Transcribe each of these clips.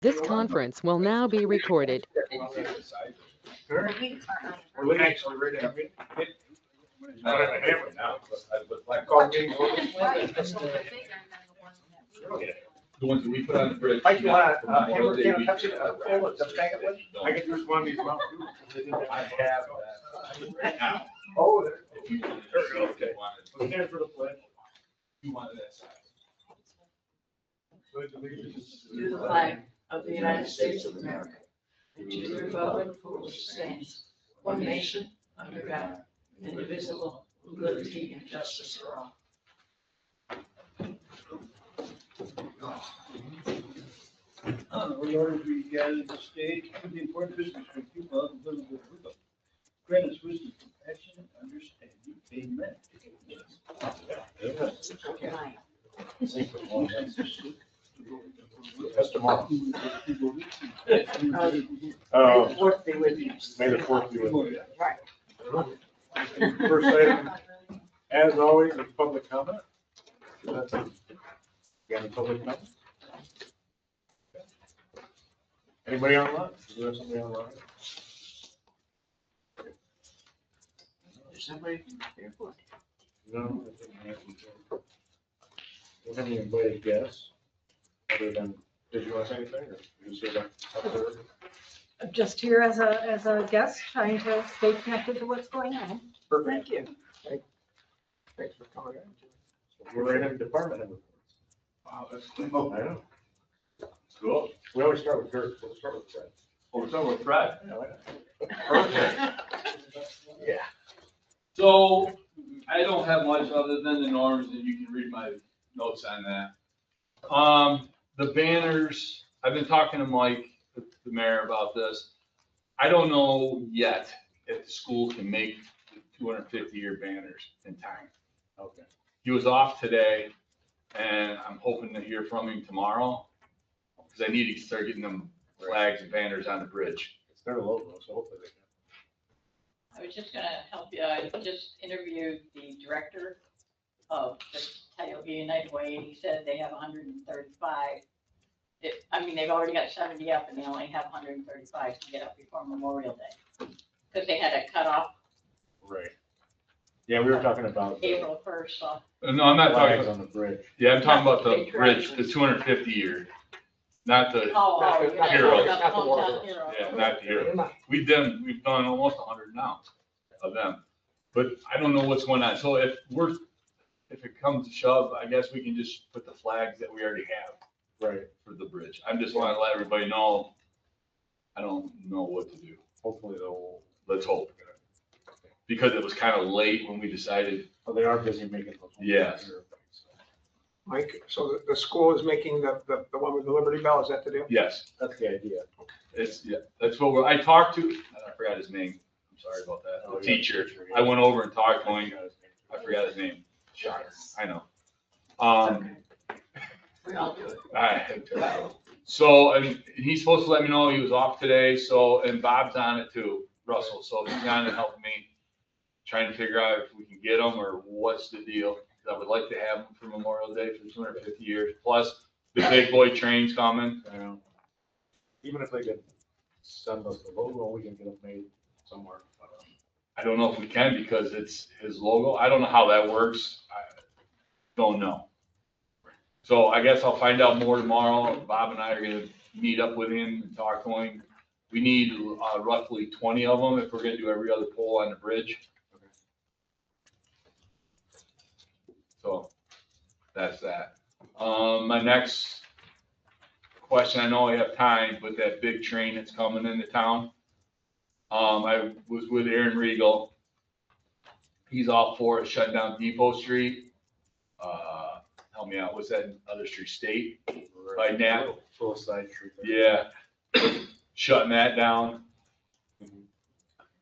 This conference will now be recorded. We're actually ready to meet. I don't have a hammer now. I called meeting order. The ones that we put on the bridge. Mike, you want a hammer, can I touch it, just bang it with? I can use one of these. I have that now. Oh, there. If you wanted- Okay. Stand for the pledge. You wanted that size. Pledge allegiance To the flag of the United States of America, and to the republic for which it stands, one nation, under God, indivisible, with liberty and justice for all. We order to be gathered at the stage with the important business for people of the village of Owego. Grant us wisdom, compassion, and understanding. Amen. That's tomorrow. Fourth be with you. May the fourth be with you. Right. First item, as always, is public comment. Got any public comment? Anybody online? Do we have somebody online? There's somebody here for it. No. Don't have any invited guests, other than, did you want to say anything, or you just say that? Just here as a guest, trying to stay connected to what's going on. Perfect. Thank you. Thanks for coming in. We're right in department head reports. Wow, that's I know. cool. We always start with Kurt, we'll start with Fred. Oh, we're talking about Fred. Perfect. Yeah. So I don't have much other than the norms, and you can read my notes on that. The banners, I've been talking to Mike, the mayor, about this. I don't know yet if the school can make the 250-year banners in time. Okay. He was off today, and I'm hoping to hear from him tomorrow, because I need to start getting them flags and banners on the bridge. It's their logo, so hopefully they can. I was just gonna help you. I just interviewed the director of the Tioga United Way, and he said they have 135. They've already got 70 up, and they only have 135 to get up before Memorial Day. Because they had a cutoff Right. Yeah, we were talking about the April 1st, so. No, I'm not flags talking, on the bridge. yeah, I'm talking about the bridge, the 250-year, not the, Oh, Heroes. not the hometown hero. yeah, not the hero. We've done almost 100 now of them, but I don't know what's going on. So if it comes to shove, I guess we can just put the flags that we already have Right. for the bridge. I just want to let everybody know, I don't know what to do. Hopefully they'll, Let's hope. Because it was kind of late when we decided, oh, they are busy making those. Yes. Mike, so the school is making the one with the Liberty Bell, is that the deal? yes, That's the idea. yeah, that's what I talked to, I forgot his name. I'm sorry about that. Oh, The yeah, teacher. teacher, I yeah. went over and talked to him. I forgot his name. Shocker. I know. We all do it. So, I mean, he's supposed to let me know he was off today, so, and Bob's on it too, Russell, so he's on it helping me, trying to figure out if we can get them or what's the deal. 'Cause I would like to have them for Memorial Day for 250 years, plus the big boy train's coming. I know. Even if they could send us the logo, we can get it made somewhere. I don't know if we can because it's his logo. I don't know how that works. I don't know. So I guess I'll find out more tomorrow. Bob and I are gonna meet up with him and talk to him. We need roughly 20 of them if we're gonna do every other pole on the bridge. So that's that. My next question, I know I have time, but that big train that's coming into town. I was with Aaron Regal. He's all for it, shutting down Depot Street. Help me out, what's that other street, State? By Nat? Suicide Street. Yeah, shutting that down.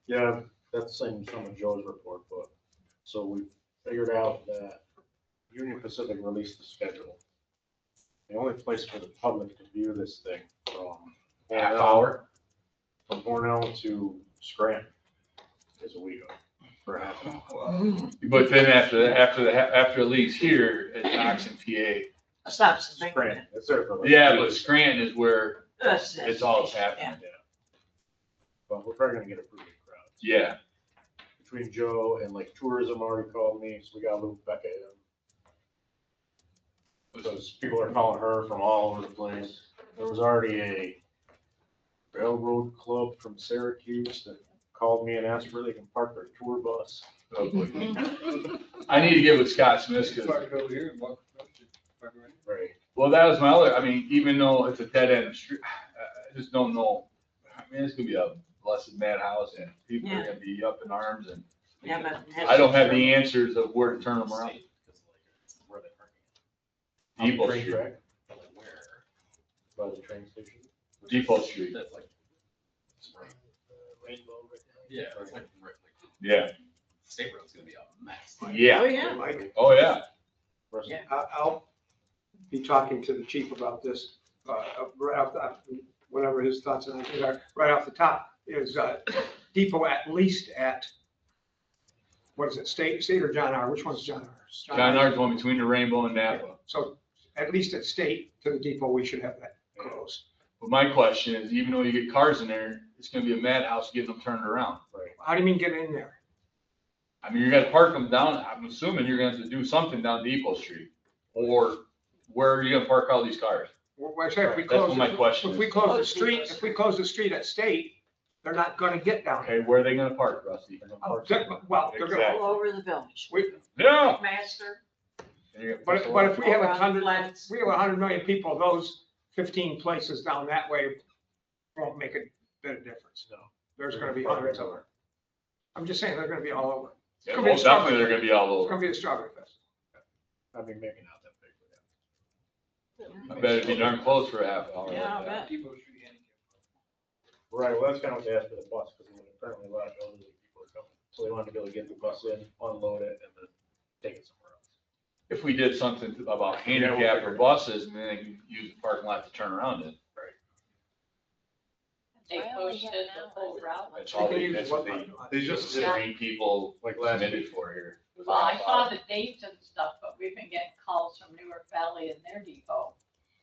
Yeah, that's in some of Joe's report, but, so we figured out that Union Pacific released the schedule. The only place for the public to view this thing from Half hour. From Cornell to Scranton is Owego for half an hour. But then after it leaves here, it knocks in PA. Stops. Scranton, it's there for. like Yeah, 3 but hours. Scranton is where It's all happening. Yeah. But we're probably gonna get a pretty good crowd. Yeah, Between Joe and like tourism already called me, so we gotta loop Becca in. Because people are calling her from all over the place. There was already a railroad club from Syracuse that called me and asked where they can park their tour bus. oh, boy. I need to get with Scott Smith, because, Park over here and walk across it. Park right. Right. well, that was my other, I mean, even though it's a dead end street, I just don't know. I mean, it's gonna be a blessed madhouse, and people are gonna be up in arms, and Yeah, but. I don't have the answers of where to turn them around. Where they parking? Depot Train Street, track? By the train station? Depot Street, That's like, Rainbow right yeah, it's like, like, yeah, State Road's gonna be a mess. yeah, Oh, yeah. Mike, oh, yeah. Yeah. I'll be talking to the chief about this, right off whatever his thoughts on it are, right off the top, is depot at least at, what is it, State or John R.? Which one's John R.? John R's one between the Rainbow and Napa. So at least at State to the depot, we should have that closed. But my question is, even though you get cars in there, it's gonna be a madhouse getting them turned around. How do you mean get in there? I mean, you're gonna park them down, I'm assuming you're gonna have to do something down Depot Street, or where are you gonna park all these cars? Well, I say if we That's close, what my question if we is. close the street, if we close the street at State, they're not gonna get down there. Okay, where are they gonna park, Rusty? Oh, well, they're gonna, Exactly. All over the village. Yeah. Master. but if we have Around 100, flats. we have 100 million people, those 15 places down that way won't make a bit of difference. No. There's gonna be hundreds of them. I'm just saying, they're gonna be all over. Yeah, gonna be most a struggle. definitely they're gonna be all It's over. gonna be a strawberry fest. I mean, maybe not that big for them. I bet it'd be darn close for a half hour. Yeah, like I that. bet. Depot Street handicap. Right, well, that's kind of what they asked for the bus, because apparently a lot of elderly people are coming. So they wanted to be able to get the bus in, unload it, and then take it somewhere else. If we did something about handicap or buses, and then they can use the parking lot to turn around in. They posted the whole route. That's all they, They can that's use what what- they just three people Like last submitted week. for here. Well, I saw the dates and stuff, but we've been getting calls from Newark Valley and their depot.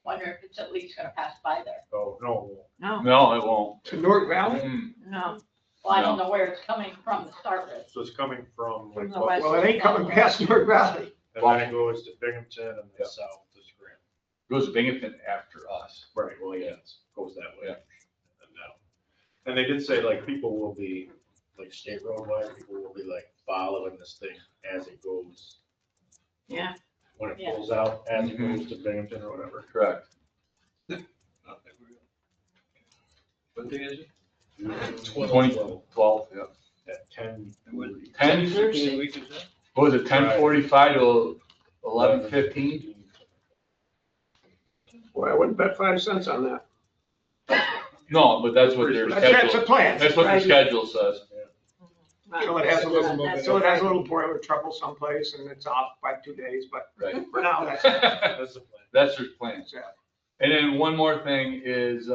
Wonder if it's at least gonna pass by there. Oh, no, No, No, it won't. To Newark Valley? Mm, no. Well, I don't know where it's coming from to start with. so it's coming from From like, the Buffalo, west. Well, it ain't coming past Newark Valley. and then it goes to Binghamton and Yeah. then south to Scranton. Goes to Binghamton after us. Right, well, yeah, it goes that way. Yeah. And down. And they did say like people will be, like state road wide, people will be like following this thing as it goes. Yeah. When it Yeah. pulls out, as it Mhm. goes to Binghamton or whatever. Correct. What day is it? 2012, yeah. At 10. And what- 10, Thursday week is that? what was it, 10:45 to 11:15? Boy, I wouldn't bet 5 cents on that. No, but that's what their That's a schedule, plan. that's what their Right. schedule says. Right. So it has a little, That's- so it has a little boiler trouble someplace and it's off by 2 days, but Right. for now, that's, That's the plan. That's their plan. that's it. And then one more thing is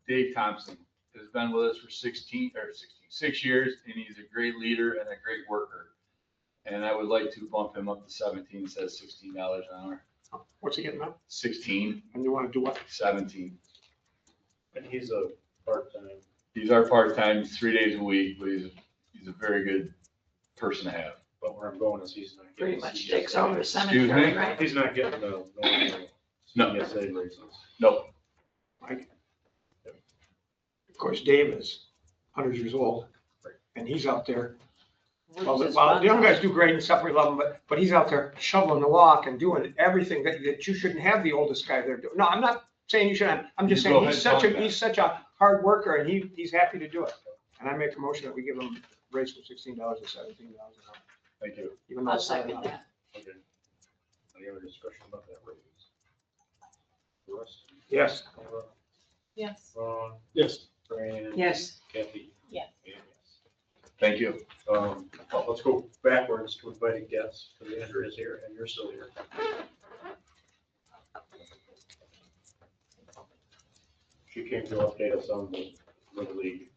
Dave Thompson has been with us for 6 years, and he's a great leader and a great worker. And I would like to bump him up to 17 instead of $16 an hour. What's he getting now? 16, And you wanna do what? 17. And he's a part-time. He's our part-time, 3 days a week, but he's a very good person to have. But where I'm going is he's not getting. Pretty much CSA. takes over the Excuse cemetery, me? right? He's not getting the normal No. CSA raises. Nope. Mike? Of course, Dave is 100 years old and he's out there. Well, the young guys do great and stuff, we love him, but he's out there shoveling the walk and doing everything that you shouldn't have the oldest guy there doing. No, I'm not saying you shouldn't. I'm just You saying go he's ahead and such a, talk about it. he's such a hard worker and he's happy to do it. And I make a motion that we give him a raise from $16 to $17 an hour. Thank you. Even though I'll it's not second enough. that. Okay. Any other discussion about that raise? Russ? Yes. Yes. Ron? Yes. Fran? Yes. Kathy? Yes. And yes. Thank you. Well, let's go backwards to inviting guests, because Andrew is here and you're still here. She came to update us on the Little League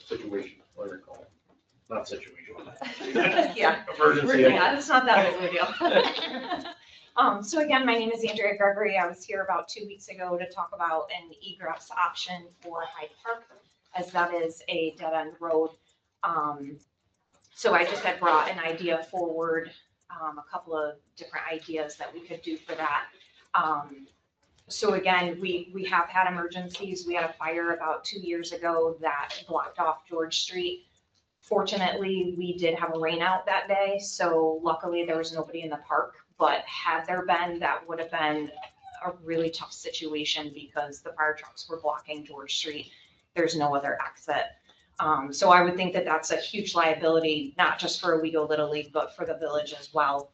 situation, whatever you call it. Not situation. Yeah. Emergency. Yeah, it's not that big of a deal. So again, my name is Andrea Gregory. I was here about 2 weeks ago to talk about an egress option for Hyde Park, as that is a dead-end road. So I just had brought an idea forward, a couple of different ideas that we could do for that. So again, we have had emergencies. We had a fire about 2 years ago that blocked off George Street. Fortunately, we did have a rain out that day, so luckily there was nobody in the park. But had there been, that would have been a really tough situation because the fire trucks were blocking George Street. There's no other exit. So I would think that that's a huge liability, not just for Owego Little League, but for the village as well.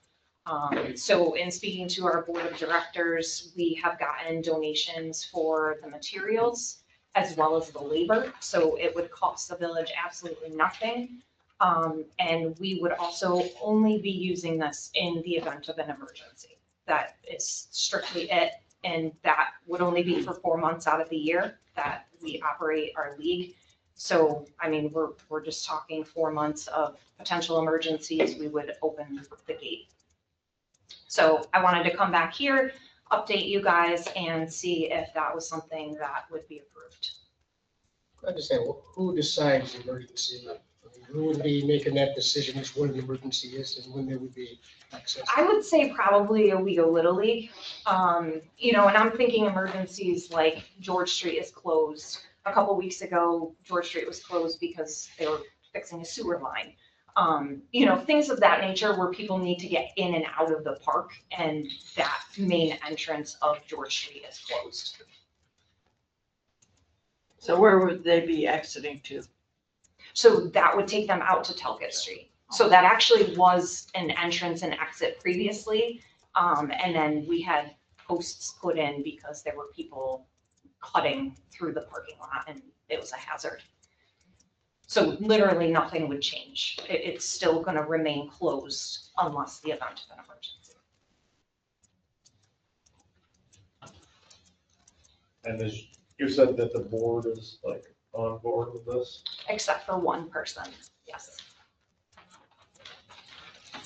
So in speaking to our board of directors, we have gotten donations for the materials as well as the labor. So it would cost the village absolutely nothing. And we would also only be using this in the event of an emergency. That is strictly it. And that would only be for 4 months out of the year that we operate our league. So, I mean, we're just talking 4 months of potential emergencies, we would open the gate. So I wanted to come back here, update you guys and see if that was something that would be approved. I understand, who decides the emergency? I mean, who would be making that decision as when the emergency is and when there would be access? I would say probably Owego Little League. You know, and I'm thinking emergencies like George Street is closed. A couple weeks ago, George Street was closed because they were fixing a sewer line. You know, things of that nature where people need to get in and out of the park, and that main entrance of George Street is closed. So where would they be exiting to? So that would take them out to Talcott Street. So that actually was an entrance and exit previously. And then we had posts put in because there were people cutting through the parking lot and it was a hazard. So literally nothing would change. It's still gonna remain closed unless the event of an emergency. And as you said that the board is like on board with this? Except for one person, yes.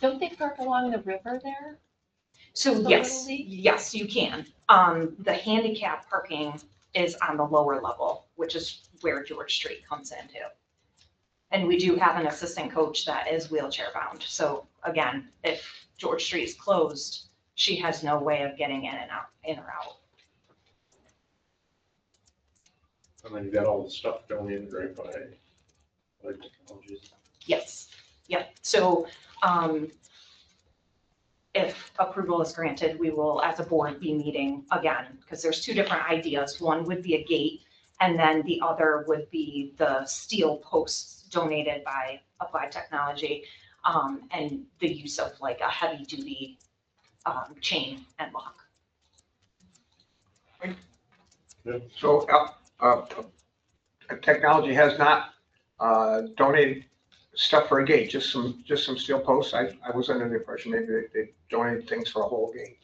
Don't they park along the river there? So The yes, Little League? yes, you can. The handicap parking is on the lower level, which is where George Street comes into. And we do have an assistant coach that is wheelchair bound. So again, if George Street is closed, she has no way of getting in and out, in or out. And then you got all the stuff donated right by technologies. Yes, yep. So, if approval is granted, we will, as a board, be meeting again, because there's two different ideas. One would be a gate, and then the other would be the steel posts donated by Applied Technology, and the use of like a heavy duty chain and lock. So, technology has not donated stuff for a gate, just some steel posts. I was under the impression maybe they donated things for a whole gate.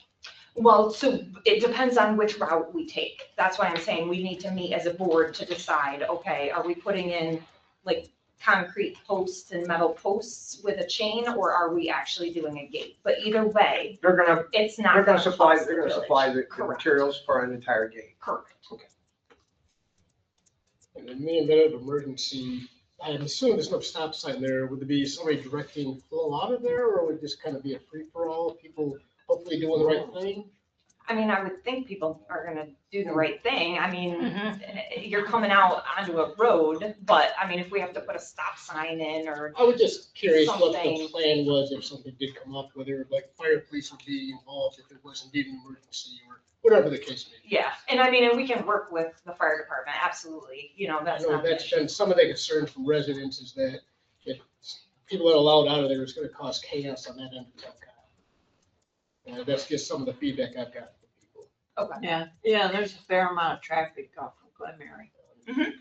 Well, so it depends on which route we take. That's why I'm saying we need to meet as a board to decide, okay, are we putting in like concrete posts and metal posts with a chain, or are we actually doing a gate? But either way, They're gonna it's not. they're gonna supply cost the village. the materials for an entire gate. Correct. In the event of emergency, I'm assuming there's no stop sign there. Would there be somebody directing flow out of there, or would it just kind of be a free-for-all, people hopefully doing the right thing? I mean, I would think people are gonna do the right thing. I mean, you're coming out onto a road, but I mean, if we have to put a stop sign in or, I was just curious what the Something. plan was if something did come up, whether like fire police would be involved if it was indeed an emergency or whatever the case may be. yeah. And I mean, and we can work with the fire department, absolutely, you know, I that's know not. an that's issue. been some of the concerns from residents is that if people are allowed out of there, it's gonna cause chaos on that end of town. That's just some of the feedback I've got from people. Okay, Yeah, there's a fair amount of traffic off from Glen Mary.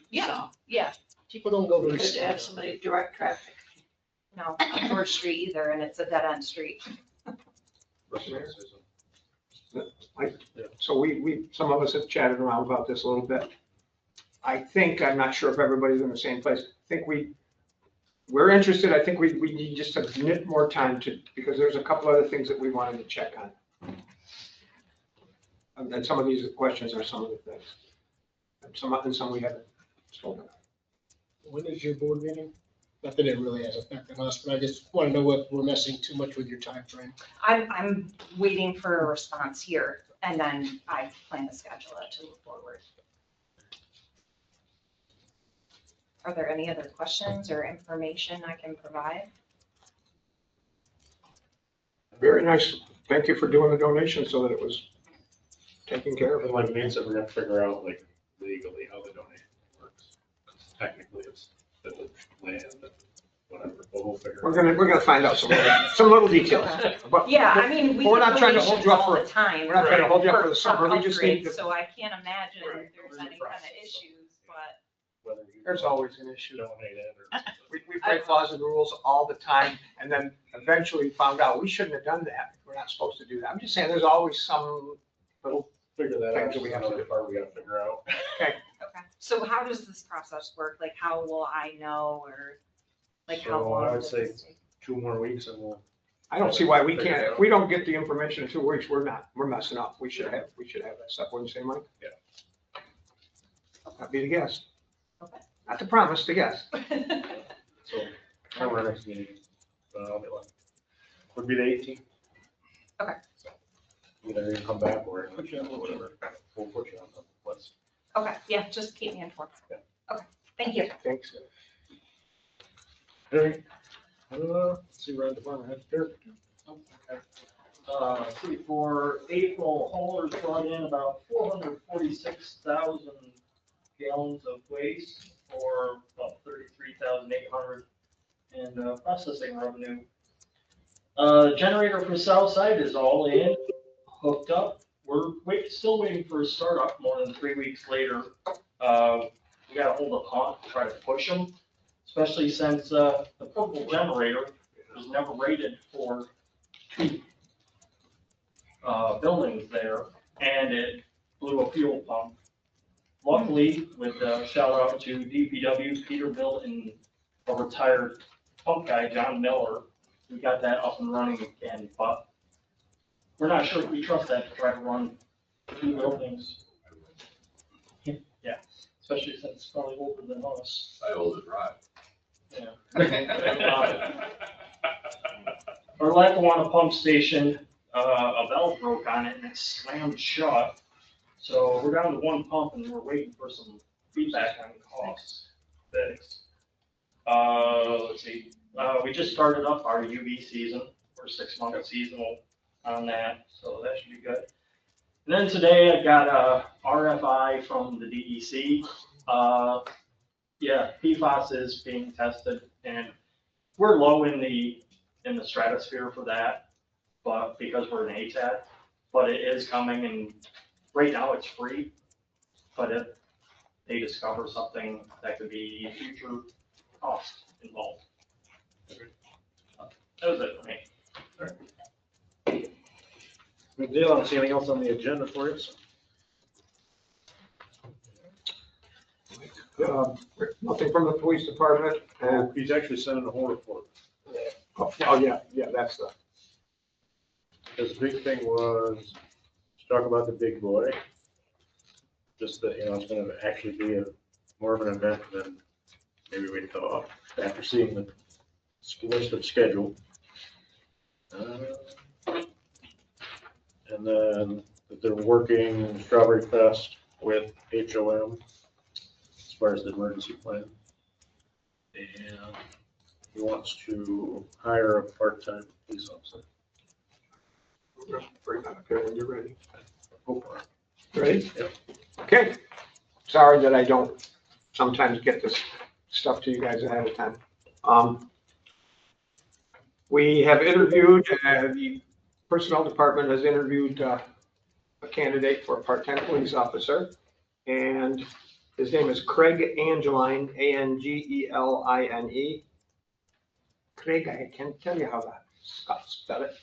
yeah, So yeah. People don't go we very could slow. have somebody direct traffic. No, on George Street either, and it's a dead end street. So some of us have chatted around about this a little bit. I think, I'm not sure if everybody's in the same place. I think we're interested. I think we need just a bit more time because there's a couple other things that we wanted to check on. And some of these questions are some of the things. And some we haven't spoken of. When is your board meeting? Not that it really has affected us, but I just want to know if we're messing too much with your time frame. I'm waiting for a response here, and then I plan to schedule it to move forward. Are there any other questions or information I can provide? Very nice. Thank you for doing the donation so that it was taken care of. It like means that we're gonna figure out like legally how the donation works. 'Cause technically, it's village land, and whatever, but we'll figure We're it out. gonna find out some little details. But- Yeah, I mean, we We're get not trying to hold donations you up all for, the time. we're not trying to hold you up for the summer. We just need upgrades, to, So I can't imagine Right. if there's We're in the any kind of process, so. issues, but Whether you there's always an issue. donate it or. We break laws and rules all the time, and then eventually found out we shouldn't have done that. We're not supposed to do that. I'm just saying, there's always some little, Figure that Things out, that we we have have to another do. part we gotta figure out. okay. So how does this process work? Like, how will I know, or like how So long? I would does say this take? 2 more weeks and we'll. I don't see why we can't, if we don't get the information in 2 weeks, we're messing up. We should have that stuff. Wouldn't you say, Mike? Yeah. That'd be the guess. Okay. Not the promise, the guess. So, remember our next meeting, would be the 18th. Okay. Either you come back or Put you on hold. whatever, we'll put you on the list. Okay, yeah, just keep me informed. Yeah. Okay, thank you. Thanks. Alright, see we're on department head here. See, for April, haulers brought in about 446,000 gallons of waste for about 33,800 in processing revenue. Generator for Southside is all in, hooked up. We're still waiting for a startup more than 3 weeks later. We got a hold of Hunt to try to push them, especially since the portable generator was never rated for 2 buildings there, and it blew a fuel pump. Luckily, with a shout out to DPW, Peterbilt, and a retired pump guy, John Miller, we got that up and running again, but we're not sure if we trust that to try to run 2 buildings. Yeah, especially since it's probably older than us. I hold it right. Yeah. Our Lackawanna pump station, a valve broke on it and it slammed shut. So we're down to 1 pump and we're waiting for some feedback on costs fixed. Let's see, we just started up our UV season. We're 6-month seasonal on that, so that should be good. And then today I got a RFI from the DEC. Yeah, PFAS is being tested and we're low in the stratosphere for that, but because we're an ATAT, but it is coming and right now it's free. But if they discover something that could be future cost involved. That was it for me. Good deal, I don't see anything else on the agenda for you. Nothing from the police department. And, He's actually sending a whole report. oh, yeah, that's the, His big thing was to talk about the big boy. Just that, it's gonna actually be more of an event than maybe we thought, after seeing the list of schedule. And then that they're working Strawberry Fest with HOM as far as the emergency plan. And he wants to hire a part-time police officer. bring that up here when you're ready. Go for it. Ready? Yep. Okay. Sorry that I don't sometimes get this stuff to you guys ahead of time. We have interviewed, the personnel department has interviewed a candidate for a part-time police officer. And his name is Craig Angeline, Angeline. Craig, I can't tell you how to spell it.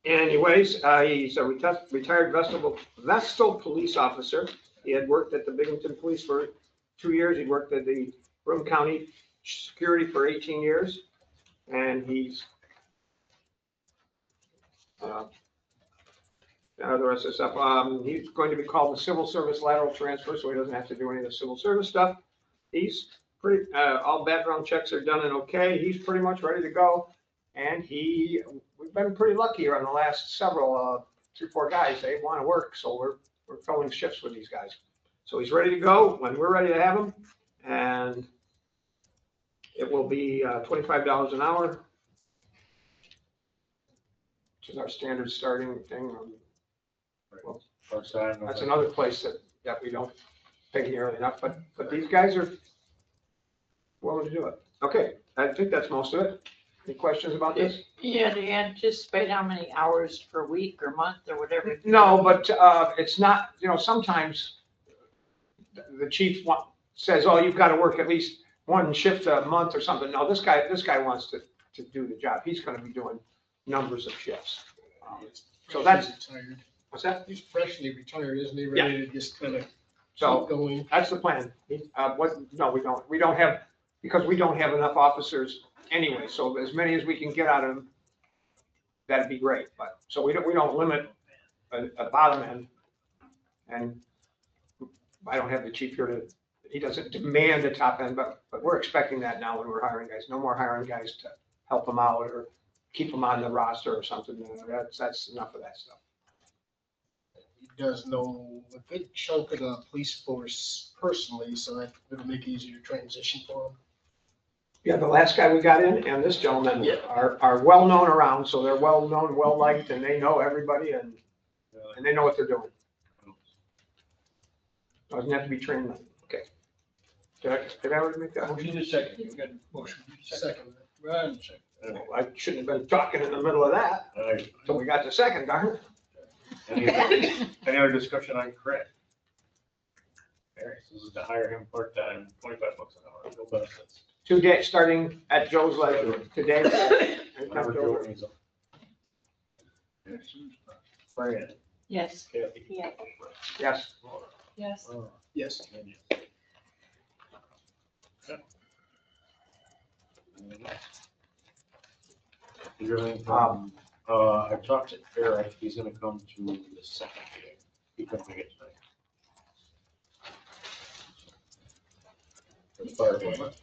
Anyways, he's a retired Vestal police officer. He had worked at the Binghamton Police for 2 years. He worked at the Broome County Security for 18 years. And he's the rest of the stuff. He's going to be called the civil service lateral transfer, so he doesn't have to do any of the civil service stuff. He's pretty, all background checks are done and okay. He's pretty much ready to go. And we've been pretty lucky here on the last several, 3-4 guys. They want to work, so we're filling shifts with these guys. So he's ready to go when we're ready to have him. And it will be $25 an hour, which is our standard starting thing. Well, Part-time. that's another place that we don't pay nearly enough, but these guys are willing to do it. Okay, I think that's most of it. Any questions about this? Yeah, do you anticipate how many hours per week or month or whatever? No, but it's not, sometimes the chief says, oh, you've got to work at least one shift a month or something. No, this guy wants to do the job. He's going to be doing numbers of shifts. So that's, Retired. what's that? He's freshly retired, isn't he? Ready to just kind of So keep going. that's the plan. No, we don't. We don't have, because we don't have enough officers anyway. So as many as we can get out of them, that'd be great. But, so we don't limit a bottom end. And I don't have the chief here he doesn't demand a top end, but we're expecting that now when we're hiring guys. No more hiring guys to help them out or keep them on the roster or something. That's enough of that stuff. He does know a good chunk of the police force personally, so it'll make it easier to transition for him. Yeah, the last guy we got in and this gentleman are well-known around, so they're well-known, well-liked, and they know everybody and they know what they're doing. Doesn't have to be trained. Okay. Did I already make that? Motion is second. You got a motion. Second. Run, second. Well, I shouldn't have been talking in the middle of that until we got to second, darn it. Any other discussion on Craig? All right, so this is to hire him part-time, $25 an hour, no benefits. Today, starting at Joe's leisure today. Whenever Joe needs him. Fran, Yes. Kathy. Yeah. Yes. Laura. Yes. Yes. And you. Okay. Is there anything from, I talked to Eric, he's gonna come to the second meeting. He couldn't make it tonight. For the fire department.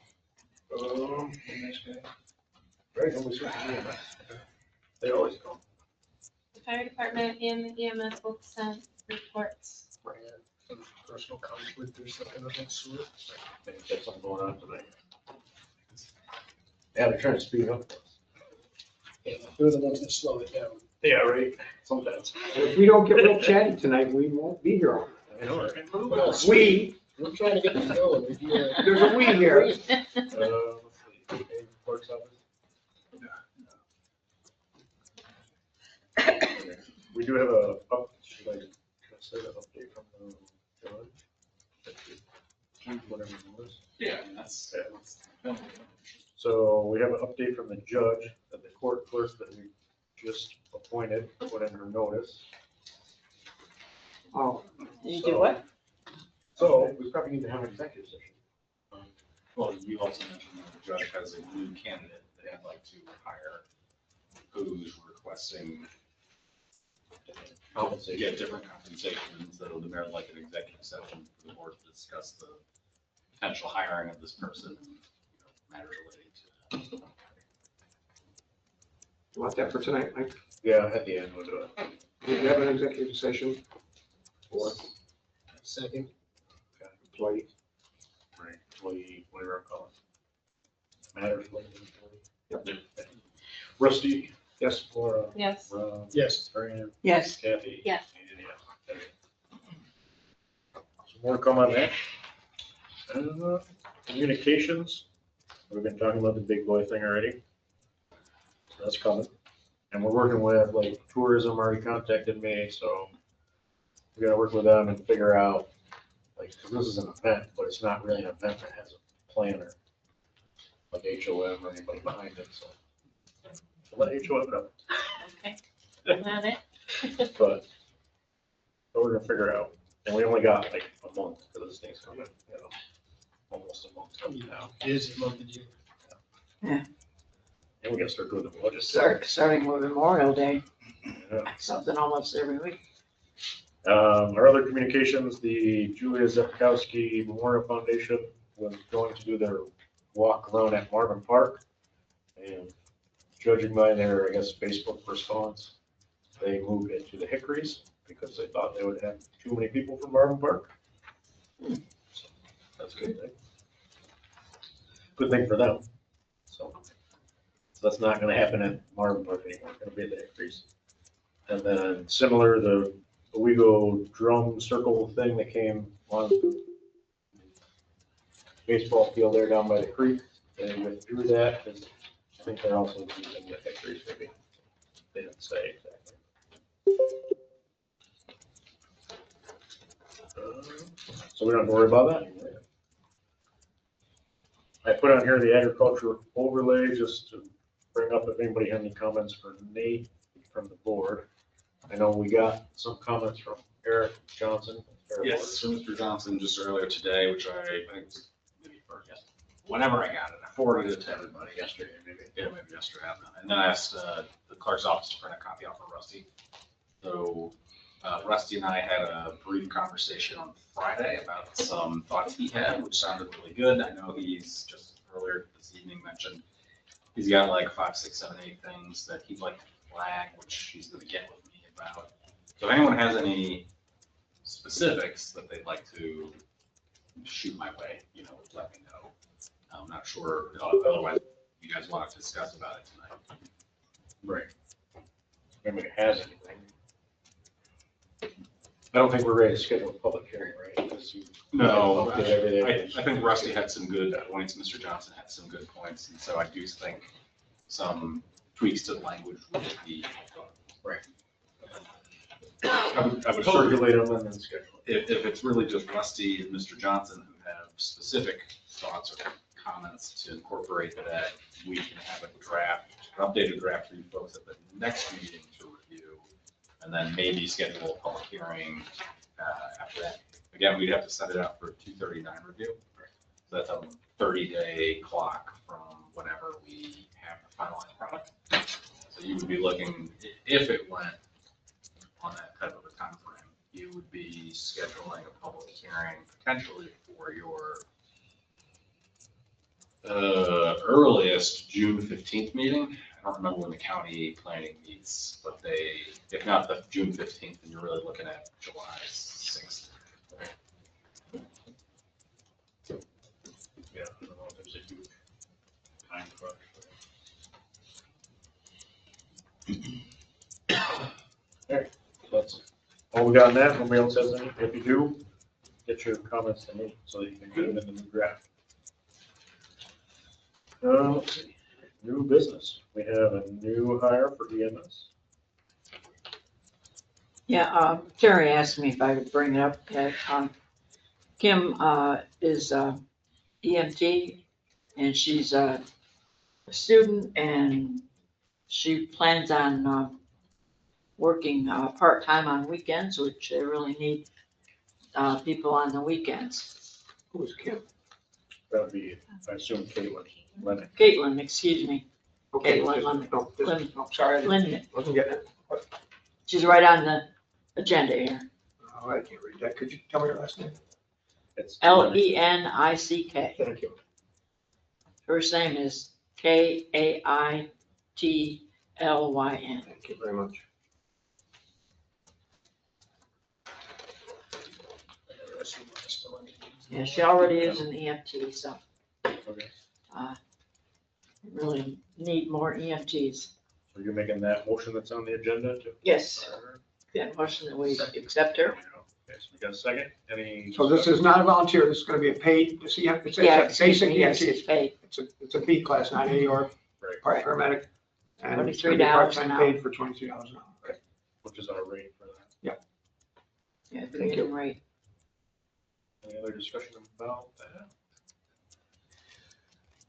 Right, nobody's supposed to be in that. They always come. The fire department and the EMS both sent reports. Some personal conflict or something of that sort. Maybe there's something going on tonight. Yeah, they're trying to speed up. Yeah, they're the ones that slow it down. Yeah, right, sometimes. If we don't get real chatty tonight, we won't be here. I know, right? Well, We're trying to get this going. there's a we here. Let's see, okay, clerk's office. We do have should I say an update from the judge? Whatever it was. Yeah, that's. So we have an update from the judge that the court clerk that we just appointed, put in her notice. Oh, You do what? So we probably need to have an executive session. Well, you also mentioned that the judge has a new candidate that I'd like to hire, who's requesting Compensation. get different compensations, that'll be more like an executive session for the board to discuss the potential hiring of this person, and, matters relating to. you want that for tonight, Mike? Yeah, at the end we'll do it. Did you have an executive session for Second. employee? Right, employee, whatever I call it. Matters relating to employee. Yep. Rusty. Yes. Laura. Yes. Ron. Yes. Fran. Yes. Kathy. Yes. And yes. Some more to come on that. Communications, we've been talking about the big boy thing already. So that's coming. And we're working with, like, tourism already contacted me, so we gotta work with them and figure out, like, 'cause this is an event, but it's not really an event that has a planner, like HOM or anybody behind it, so. Let HOM know, Okay. Is that it? but we're gonna figure it out. And we only got like a month, because this thing's coming, almost a month now. It is a month of June. And we gotta start doing the budget. Starting with Memorial Day, Yeah. something almost every week. Our other communications, the Julia Zepkowski Memorial Foundation was going to do their walk around at Marvin Park. And judging by their, I guess, Facebook response, they moved it to the Hickories because they thought they would have too many people from Marvin Park. So that's a good thing. Good thing for them. So that's not gonna happen at Marvin Park anymore, it's gonna be at the Hickories. And then similar, the Owego drum circle thing that came on the baseball field there down by the creek, they withdrew that, because I think they're also using the Hickories maybe. They didn't say exactly. So we don't have to worry about that anymore. I put on here the agriculture overlay just to bring up if anybody had any comments for Nate from the board. I know we got some comments from Eric Johnson. Yes, from Mr. Johnson just earlier today, which I think was maybe first, yes. Whenever I got it, I forwarded it to everybody yesterday, maybe yesterday. I don't know. And then I asked the clerk's office to print a copy off for Rusty. So Rusty and I had a brief conversation on Friday about some thoughts he had, which sounded really good. I know he's just earlier this evening mentioned he's got like 5, 6, 7, 8 things that he'd like to flag, which he's going to get with me about. So if anyone has any specifics that they'd like to shoot my way, let me know. I'm not sure, otherwise you guys want to discuss about it tonight. Right. If anybody has anything. I don't think we're ready to schedule a public hearing, right? No, Did everything. I think Rusty had some good points, Mr. Johnson had some good points, and so I do think some tweaks to the language would be helpful. Right. I would hope Circulate them and then schedule. if it's really just Rusty and Mr. Johnson who have specific thoughts or comments to incorporate that, we can have a draft, an updated draft for you folks at the next meeting to review, and then maybe schedule a public hearing after that. Again, we'd have to set it up for 239 review. So that's a 30-day clock from whenever we have the finalized product. So you would be looking, if it went on that type of a time frame, you would be scheduling a public hearing potentially for your earliest June 15th meeting. I don't remember when the county planning meets, but if not the June 15th, then you're really looking at July 6th. Yeah, I don't know if there's a huge time crunch. All right, that's all we got on that. Nobody else has any? If you do, get your comments to me so that you can get them in the new draft. Let's see. New business. We have a new hire for EMS. Yeah, Terry asked me if I would bring it up. Kim is EMT, and she's a student, and she plans on working part-time on weekends, which they really need people on the weekends. Who's Kim? That would be, I assume, Caitlin Lennox. Caitlin, excuse me. Okay, Caitlin, sorry, I Lynn, wasn't getting it. she's right on the agenda here. Oh, I can't read that. Could you tell me your last name? It's Lenick. Thank you. First name is Kaitlyn. Thank you very much. Yeah, she already is an EMT, so Okay. really need more EMTs. So you're making that motion that's on the agenda to? Yes. Yeah, motion that we accept her. Okay, so we got a second? Any? So this is not a volunteer, this is gonna be a paid, it's Yeah, basic yes, EMT, it's paid. it's a B class, not A or Right, paramedic. And it's gonna be $23 part-time an hour. paid for $23 an hour. which is our rate for that. Yeah, Thank good you. rate. Any other discussion about that?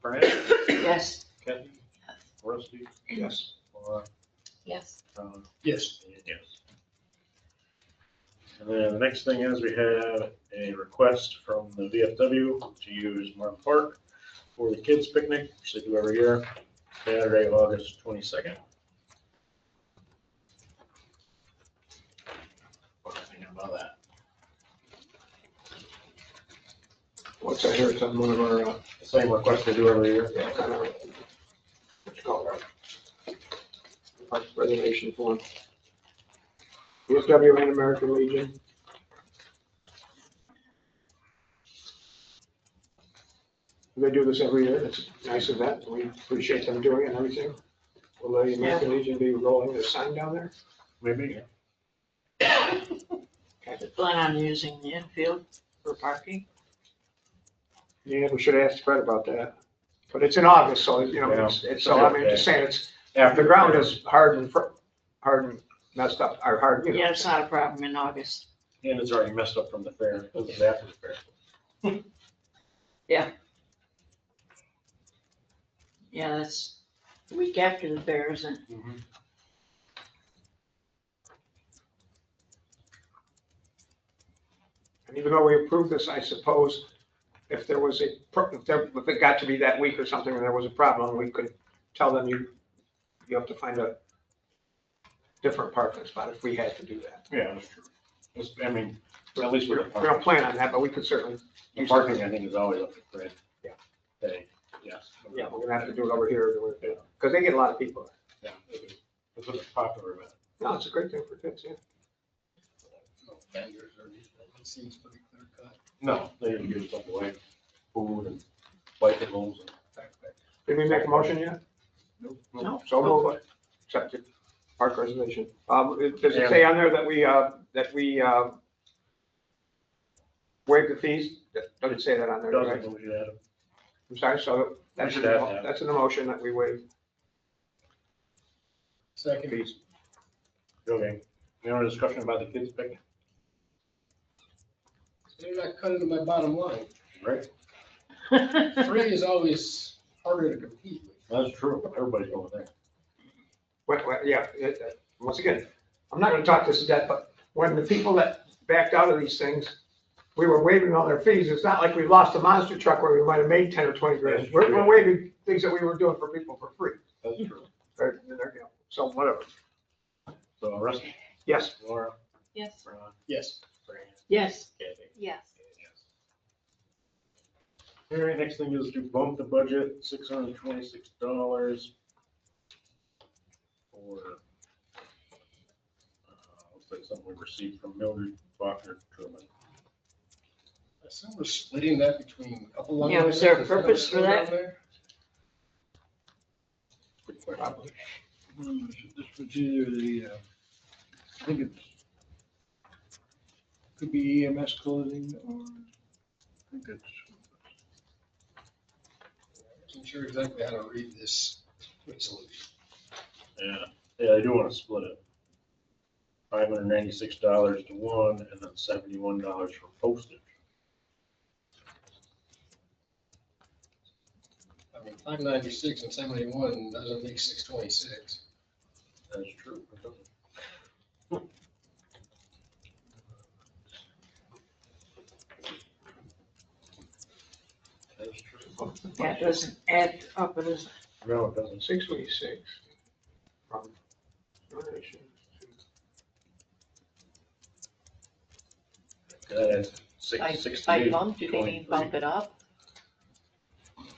Brian? Yes. Kathy? Rusty? Yes. Laura? Yes. Yes. Yes. And then the next thing is we have a request from the VFW to use Marvin Park for the kids picnic, which they do every year, Saturday, August 22nd. What's I heard on one of our, The same request they do every year. yeah, kind of, what you call it? Park reservation form. USW and American Legion. They do this every year. It's a nice event. We appreciate them doing it and everything. Will the American Legion be rolling the sign down there? Maybe. Plan on using the infield for parking? Yeah, we should ask Fred about that. But it's in August, so, you know, it's, so, I mean, just saying, it's, After the ground is hard and messed up, or hard, you know. Yeah, it's not a problem in August. And it's already messed up from the fair, it was after the fair. Yeah, that's the week after the fair, isn't it? And even though we approved this, I suppose, if there was if it got to be that week or something and there was a problem, we could tell them you have to find a different parking spot if we had to do that. Yeah, that's true. I mean, at least We we're. don't plan on that, but we could certainly. The parking, I think, is always up to Fred. Yeah. Hey, yes. Yeah, we're gonna have to do it over here, because they get a lot of people. Yeah, it's a popular event. No, it's a great thing for kids, yeah. It seems pretty clear cut. No, they didn't give stuff away, food and bicycles and backpacks. Did we make a motion yet? No. So move, accepted, park reservation. Does it say on there that we waive the fees? Does it say that on there, right? Doesn't, we should add them. I'm sorry, so that's, should add that. that's in the motion that we waive Second. fees. Okay, any other discussion about the kids picnic, They're not cut into my bottom line. right? Free is always harder to compete with. That's true, everybody's going there. Yeah, once again, I'm not gonna talk this to death, but when the people that backed out of these things, we were waiving all their fees. It's not like we lost a monster truck where we might have made 10 or 20 grand. That's We're true. waiving things that we were doing for people for free. That's true. Right, and there you go. So whatever. So, Rusty, Yes. Laura, Yes. Ron, Yes. Fran, Yes. Kathy. Yes. All right, next thing is to bump the budget, $626 for, looks like something we received from Mildred Faulkner Truman. I assume we're splitting that between a couple. Yeah, was there a purpose for that? Good question. This was either the, I think it's, could be EMS clothing or I think it's, I'm not sure exactly how to read this resolution. Yeah, they do want to split it. $596 to one, and then $71 for postage. I mean, 596 and 71 doesn't make 626. That's true. That's true. Yeah, it doesn't add up, it isn't. No, it doesn't. 626 from donation. That is By 668. bump, do they mean bump it up?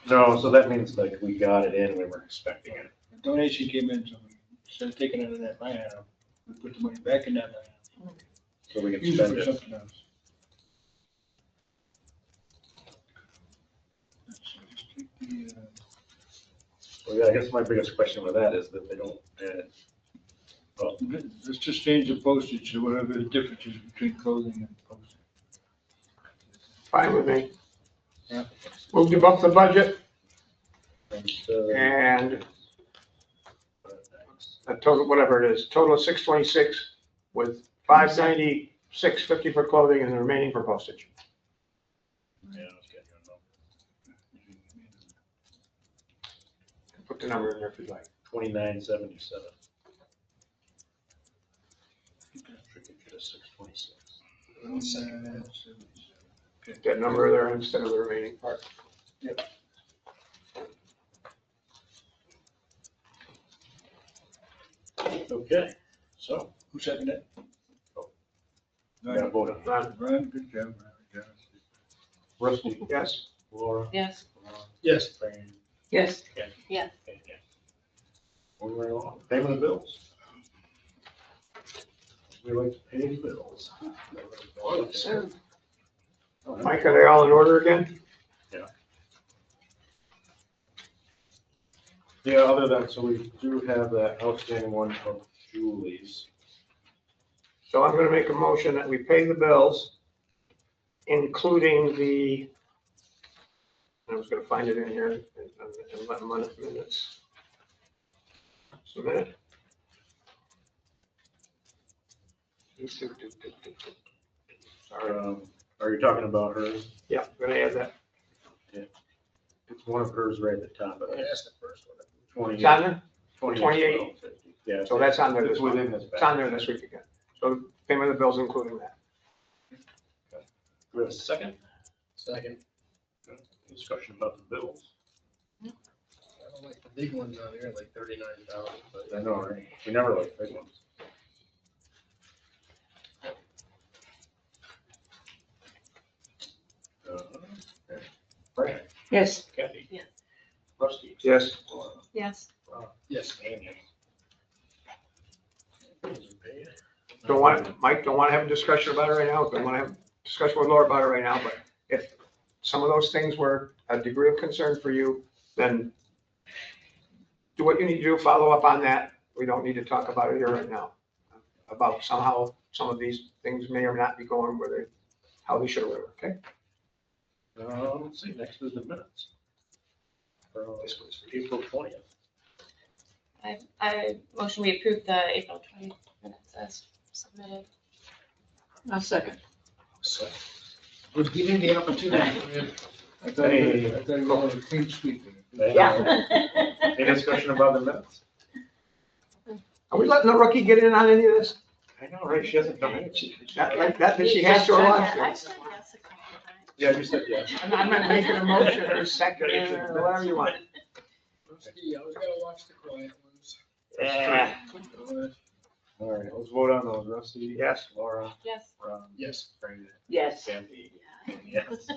No, so that means like we got it in, we were expecting it. the donation came in, so instead of taking it out of that line item, we put the money back in that line item. So we can Use it spend for it. something else. So just take the, Well, yeah, I guess my biggest question with that is that they don't add, well, let's just change the postage to whatever the difference is between clothing and postage. Fine with me. Yeah. Move to bump the budget instead and a total, whatever it is, total of 626 with 596.50 for clothing and the remaining for postage. yeah, let's get you a Put the number in there if you'd like. number. 2977. Should get a 626. Get that number there instead of the remaining part. Okay, so, Who seconded it? we gotta vote on that. Ron, Ron, good job, Ron. Rusty, Yes. Laura. Yes. Ron, Yes. Fran, Yes. Kathy. Yes. Okay, yes. Moving right along, payment of bills. We like to pay the bills. Sir. Mike, are they all in order again? Yeah, other than, so we do have that outstanding one from Julie's. So I'm gonna make a motion that we pay the bills, including the, I was gonna find it in here and let them run minutes. Just a minute. Sorry, Are you talking about hers? yeah, I'm gonna add that. It's one of hers right at the top of it. That's the first one. 20. It's on there? 28. 28. Yeah. So that's on there It's this month. within this. It's on there this week again. So payment of the bills including that. We have a second Second. discussion about the bills. I don't like the big ones on here, like 39,000, but. I know, right? We never like big ones. Fran, Yes. Kathy. Yes. Rusty. Yes. Laura, Yes. Ron, Yes. and yes. Bills are paid. Mike, don't wanna have a discussion about it right now. Don't wanna have a discussion with Laura about it right now, but if some of those things were a degree of concern for you, then do what you need to do, follow up on that. We don't need to talk about it here right now. About somehow, some of these things may or not be going where they, how they should have, okay? Let's see, next is the minutes. This was April 20th. I motion we approve the April 20th minutes as submitted. I'll second. So, We're giving the opportunity. I thought you wanted a clean sweep. Any discussion about the minutes? Are we letting the rookie get in on any of this? I know, right? She hasn't done it. Not like that, that she has to or wants to. I said yes a couple of times. Yeah, you said yes. I'm not making a motion or a second, or whatever you want. Rusty, I was gonna watch the quiet ones. Yeah. All right, let's vote on those. Rusty? Yes. Laura? Yes. Ron? Yes. Fran? Yes. Kathy? Yes.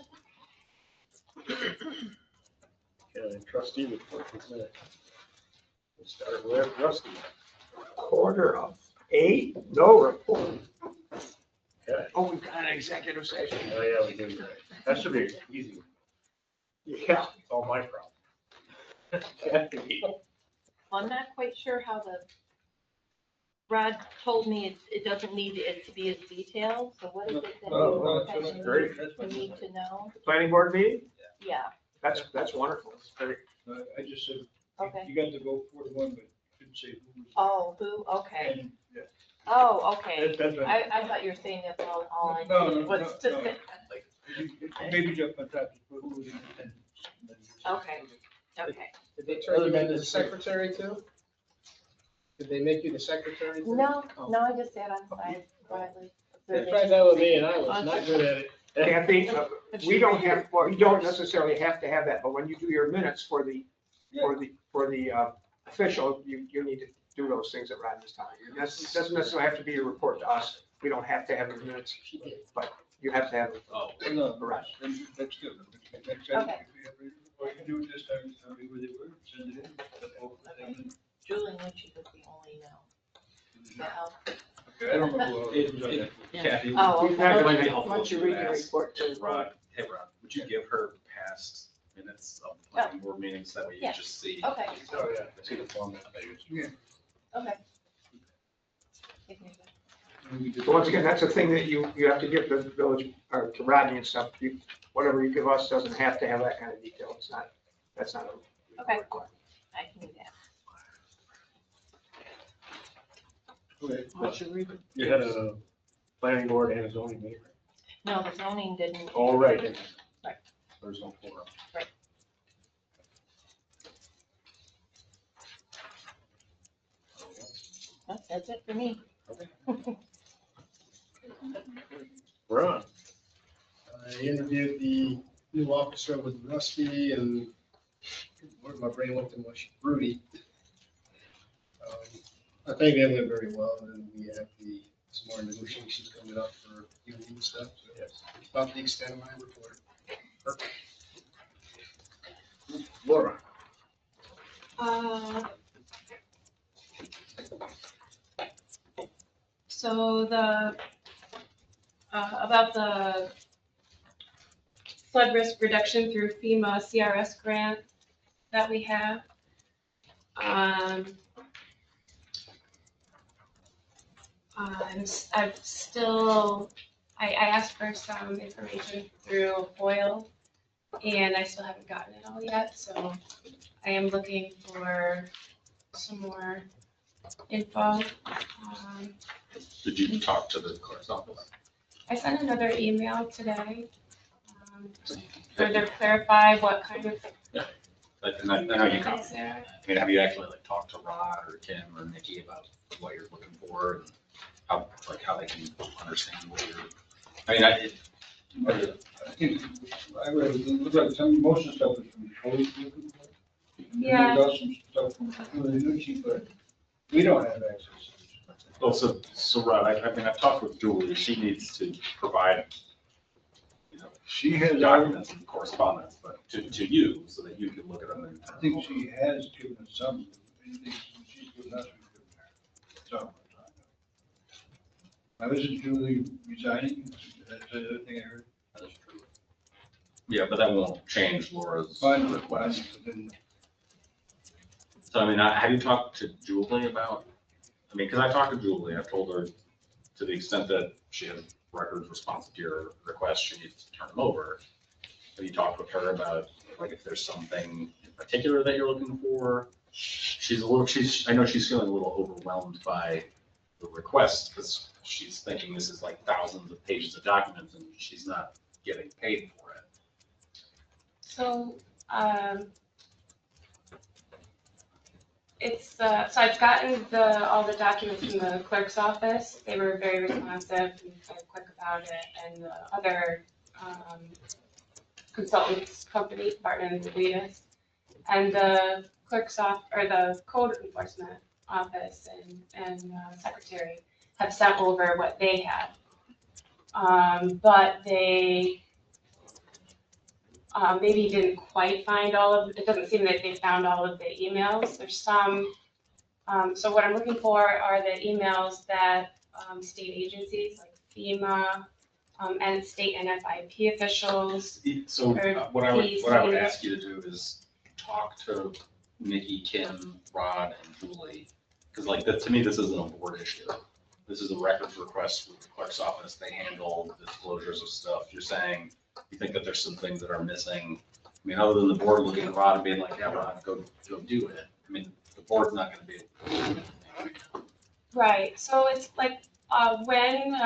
Okay, trustee report, isn't it? We'll start with Rusty. 7:45, no report. Okay. Oh, we've got an executive session. Oh, yeah, we do. That should be easy. Yeah. It's all my problem. Kathy? I'm not quite sure how Rod told me it doesn't need it to be as detailed, so what is it that Oh, you that's guys great. need to know? Planning board meeting? Yeah, That's wonderful. That's great. I just said, okay. you got to vote 4-1, but didn't say who was. Oh, who, okay. And, yeah. Oh, okay. That's what- I thought you were saying that's all I No, needed no, was no, to no. say. Maybe jump on top, but who was in attendance. Okay, okay. Did they turn you into the secretary too? Did they make you the secretary too? No, I just sat on side quietly. They tried that with me and I was not good at it. Kathy, we don't have, well, you don't necessarily have to have that, but when you do your minutes for the official, you need to do those things that Rod was telling you. It doesn't necessarily have to be a report to us. We don't have to have the minutes, but you have to have it. Oh, no, Right. then that's good. Next time, Okay. or you can do it this time, tell me where they were, send it in. Julie Lynch was the only no. That help? I don't remember. Kathy. Oh, would okay. it Why be helpful don't you to read your ask report to Rod, hey Rod, would you give her past minutes of planning board meetings that way you Yeah. just see? Okay, Oh, yeah, I see the format they use. okay. So once again, that's a thing that you have to give the village, or to Rodney and stuff. Whatever you give us doesn't have to have that kind of detail. That's not a. Okay. I can do that. Okay. Why don't you read it? You had a planning board and a zoning meeting. No, the zoning didn't. All right. Right. There's no forum. Right. That's it for me. We're on. I interviewed the new officer with Rusty and where my brain went to mush, Rudy. I think they went very well, and we have some more negotiations coming up for union stuff. So Yes. about the extent of my report. Laura. So about the flood risk reduction through FEMA CRS grant that we have. I asked for some information through FOIL, and I still haven't gotten it all yet, so I am looking for some more info. Did you talk to the clerk's office? I sent another email today, to further clarify what kind of And I know you is copied. there. I mean, have you actually like talked to Rod or Kim or Nikki about what you're looking for and how they can understand what you're, I mean, I think, I read, it looked like most of the stuff is from Troy's looking for. Yeah. And there's some stuff from the new chief, but we don't have access. well, so Rod, I mean, I've talked with Julie, she needs to provide, you know, She has, documents and correspondence, but to you, so that you can look at them and. I think she has given us some, anything she's given us, we've given her. So. Now, isn't Julie resigning? That's the other thing I heard. That's true. Yeah, but that won't change Laura's Fine, request. then So I mean, have you talked to Julie about, I mean, because I talked to Julie, I've told her to the extent that she has records responsive to your request, she needs to turn them over. Have you talked with her about, like, if there's something in particular that you're looking for? I know she's feeling a little overwhelmed by the request, because she's thinking this is like thousands of pages of documents, and she's not getting paid for it. So, so I've gotten all the documents from the clerk's office. They were very responsive and very quick about it, and the other consultants company, Barton and Leadus, and the clerk's office, or the code enforcement office and secretary have sent over what they have. But they maybe didn't quite find it doesn't seem that they found all of the emails. There's some, so what I'm looking for are the emails that state agencies like FEMA and state NFIP officials. So what I would ask you to do is talk to Nikki, Kim, Rod, and Julie, because like to me, this isn't a board issue. This is a records request with the clerk's office. They handle disclosures of stuff. You're saying you think that there's some things that are missing. I mean, other than the board looking at Rod and being like, yeah, Rod, go do it. I mean, the board's not going to be able to do anything right now. Right. So it's like when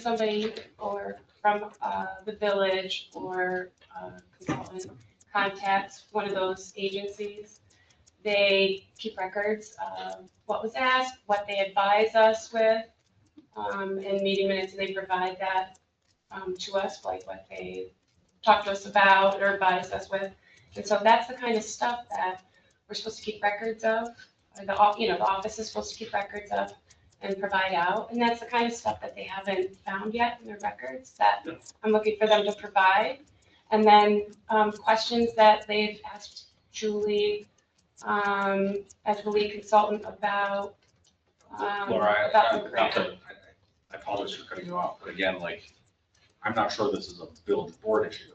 somebody or from the village or consultant contacts one of those agencies, they keep records of what was asked, what they advise us with, in meeting minutes, and they provide that to us, like what they talked to us about or advised us with. And so that's the kind of stuff that we're supposed to keep records of, or the office is supposed to keep records of and provide out. And that's the kind of stuff that they haven't found yet in their records that I'm looking for them to provide. And then questions that they've asked Julie as the lead consultant about Laura, the grant. I apologize for cutting you off, but again, like, I'm not sure this is a village board issue.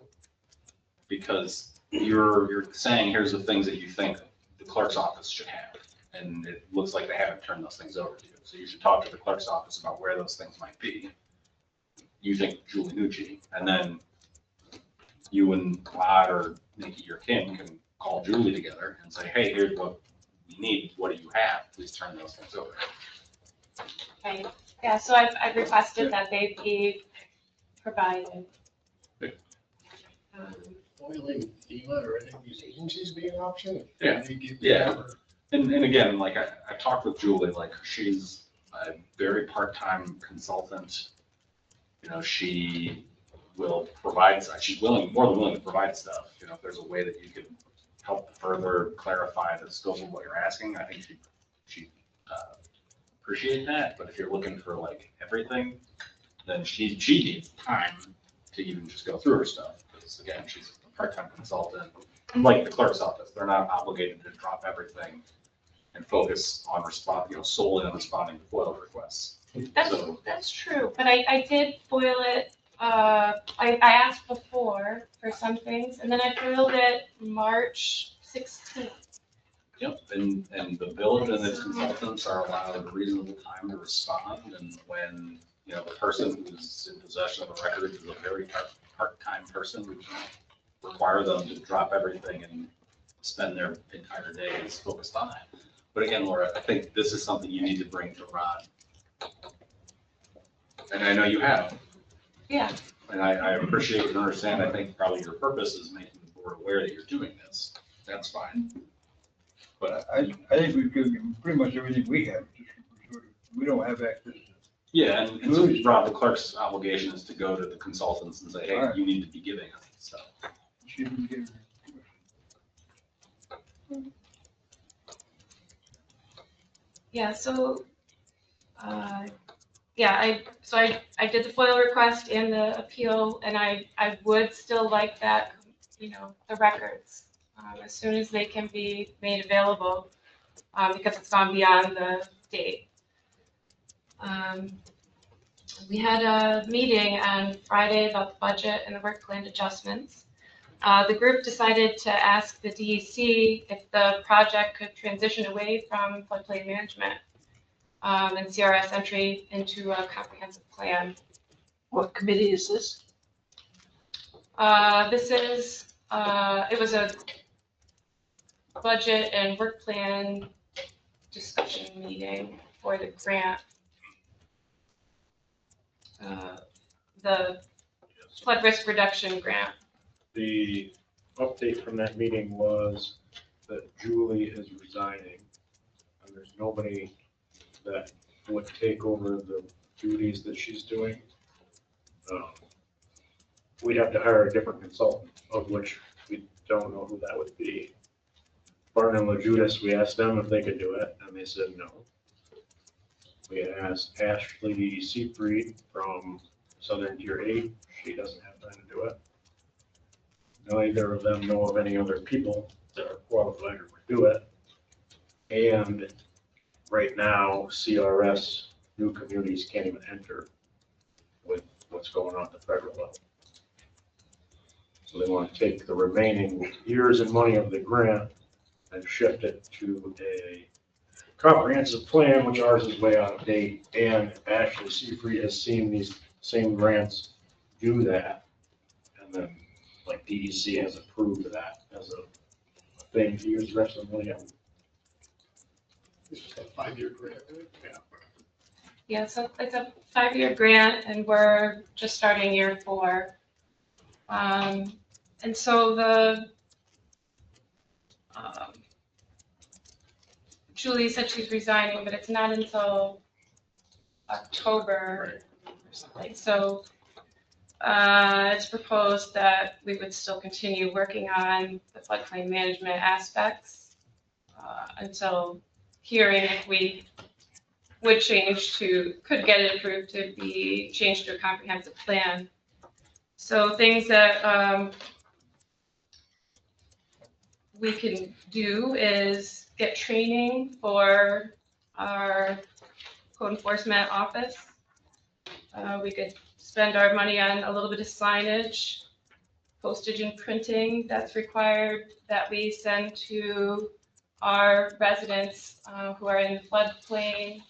Because you're saying, here's the things that you think the clerk's office should have. And it looks like they haven't turned those things over to you. So you should talk to the clerk's office about where those things might be. You think Julie Nucci, and then you and Rod or Nikki or Kim can call Julie together and say, hey, here's what we need. What do you have? Please turn those things over. Okay, yeah, so I've requested that they be provided. Foiling FEMA or any of these agencies be an option? Yeah. They give Yeah. them- And again, like I talked with Julie, like she's a very part-time consultant. You know, she will provide, she's more than willing to provide stuff. You know, if there's a way that you could help further clarify the scope of what you're asking, I think she'd appreciate that. But if you're looking for like everything, then she needs time to even just go through her stuff. Because again, she's a part-time consultant, like the clerk's office, they're not obligated to drop everything and focus on solely on responding to FOIL requests. So- That's true, but I did FOIL it, I asked before for some things, and then I FOILed it March 16th. Yep, and the village and its consultants are allowed a reasonable time to respond, and when, the person who's in possession of the records is a very part-time person, we can't require them to drop everything and spend their entire days focused on that. But again, Laura, I think this is something you need to bring to Ron. And I know you have. Yeah. And I appreciate and understand, I think probably your purpose is making the board aware that you're doing this. That's fine. But I think we've given him pretty much everything we have, we don't have access. yeah, and so Rob, the clerk's obligation is to go to the consultants and say, hey, you need to be giving us stuff. Shouldn't give. Yeah, so, I did the FOIL request and the appeal, and I would still like that, the records, as soon as they can be made available, because it's gone beyond the date. We had a meeting on Friday about the budget and the work plan adjustments. The group decided to ask the DEC if the project could transition away from floodplain management and CRS entry into a comprehensive plan. What committee is this? This is, it was a budget and work plan discussion meeting for the grant. The flood risk reduction grant. The update from that meeting was that Julie is resigning, and there's nobody that would take over the duties that she's doing. We'd have to hire a different consultant, of which we don't know who that would be. Barton and LaJudas, we asked them if they could do it, and they said no. We asked Ashley Seafried from Southern Tier 8, she doesn't have time to do it. Neither of them know of any other people that are qualified or would do it. And right now, CRS, new communities can't even enter with what's going on at the federal level. So they want to take the remaining years and money of the grant and shift it to a comprehensive plan, which ours is way out of date. And Ashley Seafried has seen these same grants do that. And then like DEC has approved that as a thing to use the rest of the money on. This is a 5-year grant. Yeah. Yeah, so it's a 5-year grant and we're just starting year 4. And so Julie said she's resigning, but it's not until October or something. So it's proposed that we would still continue working on the floodplain management aspects until hearing if we would could get it approved to be changed to a comprehensive plan. So things that we can do is get training for our code enforcement office. We could spend our money on a little bit of signage, postage and printing that's required that we send to our residents who are in the floodplain,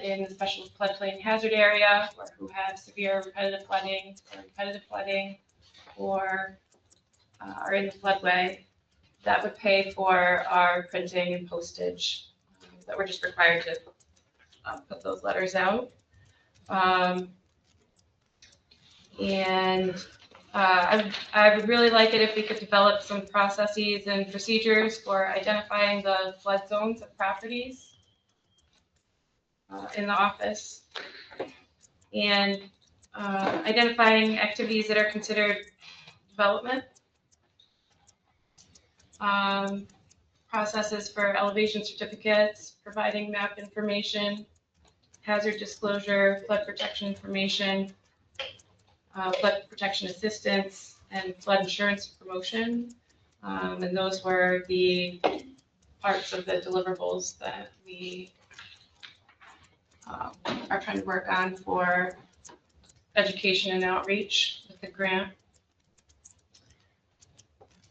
in the special floodplain hazard area, or who have severe repetitive flooding, or are in the floodway. That would pay for our printing and postage that we're just required to put those letters out. I would really like it if we could develop some processes and procedures for identifying the flood zones of properties in the office, and identifying activities that are considered development, processes for elevation certificates, providing map information, hazard disclosure, flood protection information, flood protection assistance, and flood insurance promotion. And those were the parts of the deliverables that we are trying to work on for education and outreach with the grant.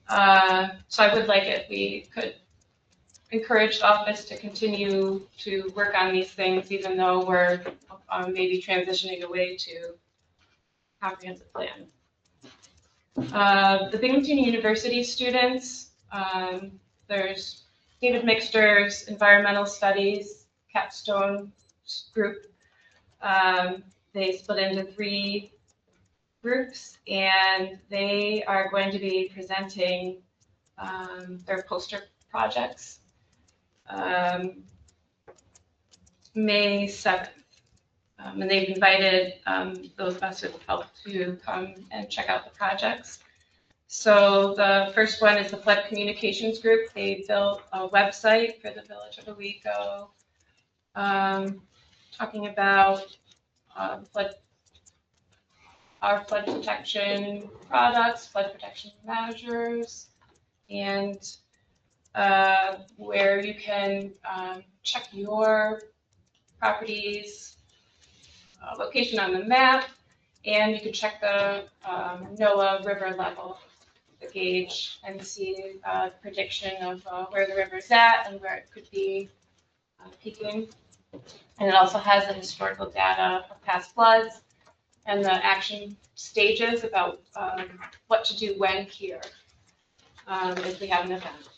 So I would like if we could encourage the office to continue to work on these things, even though we're maybe transitioning away to comprehensive plan. The Binghamton University students, there's David Mixter's environmental studies capstone group. They split into 3 groups, and they are going to be presenting their poster projects May 7th. And they've invited those of us who help to come and check out the projects. So the first one is the Flood Communications Group. They built a website for the Village of Owego, talking about our flood protection products, flood protection measures, and where you can check your property's location on the map, and you can check the NOAA river level, the gauge, and see prediction of where the river's at and where it could be peaking. And it also has the historical data of past floods and the action stages about what to do when here if we have an event.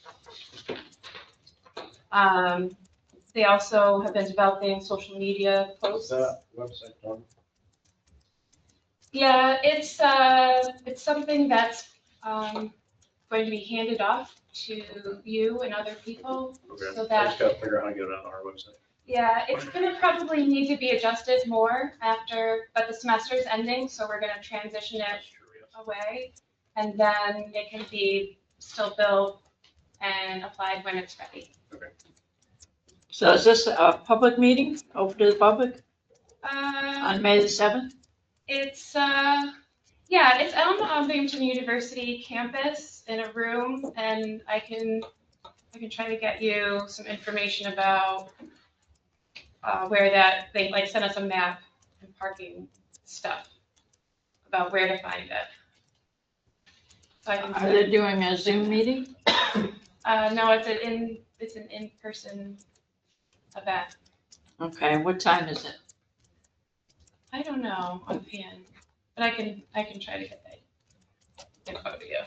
They also have been developing social media posts. What's that website done? Yeah, it's something that's going to be handed off to you and other people. Okay, So I that, just gotta figure out how to get it on our website. yeah, it's gonna probably need to be adjusted more after, but the semester's ending, so we're gonna transition it away. And then it can be still built and applied when it's ready. Okay. So is this a public meeting, open to the public on May the 7th? It's, yeah, it's on Binghamton University campus in a room, and I can try to get you some information about where that, they like sent us a map and parking stuff about where to find it. So I can Are they doing a Zoom meeting? no, it's an in-person event. Okay, what time is it? I don't know offhand, but I can try to get that info to you.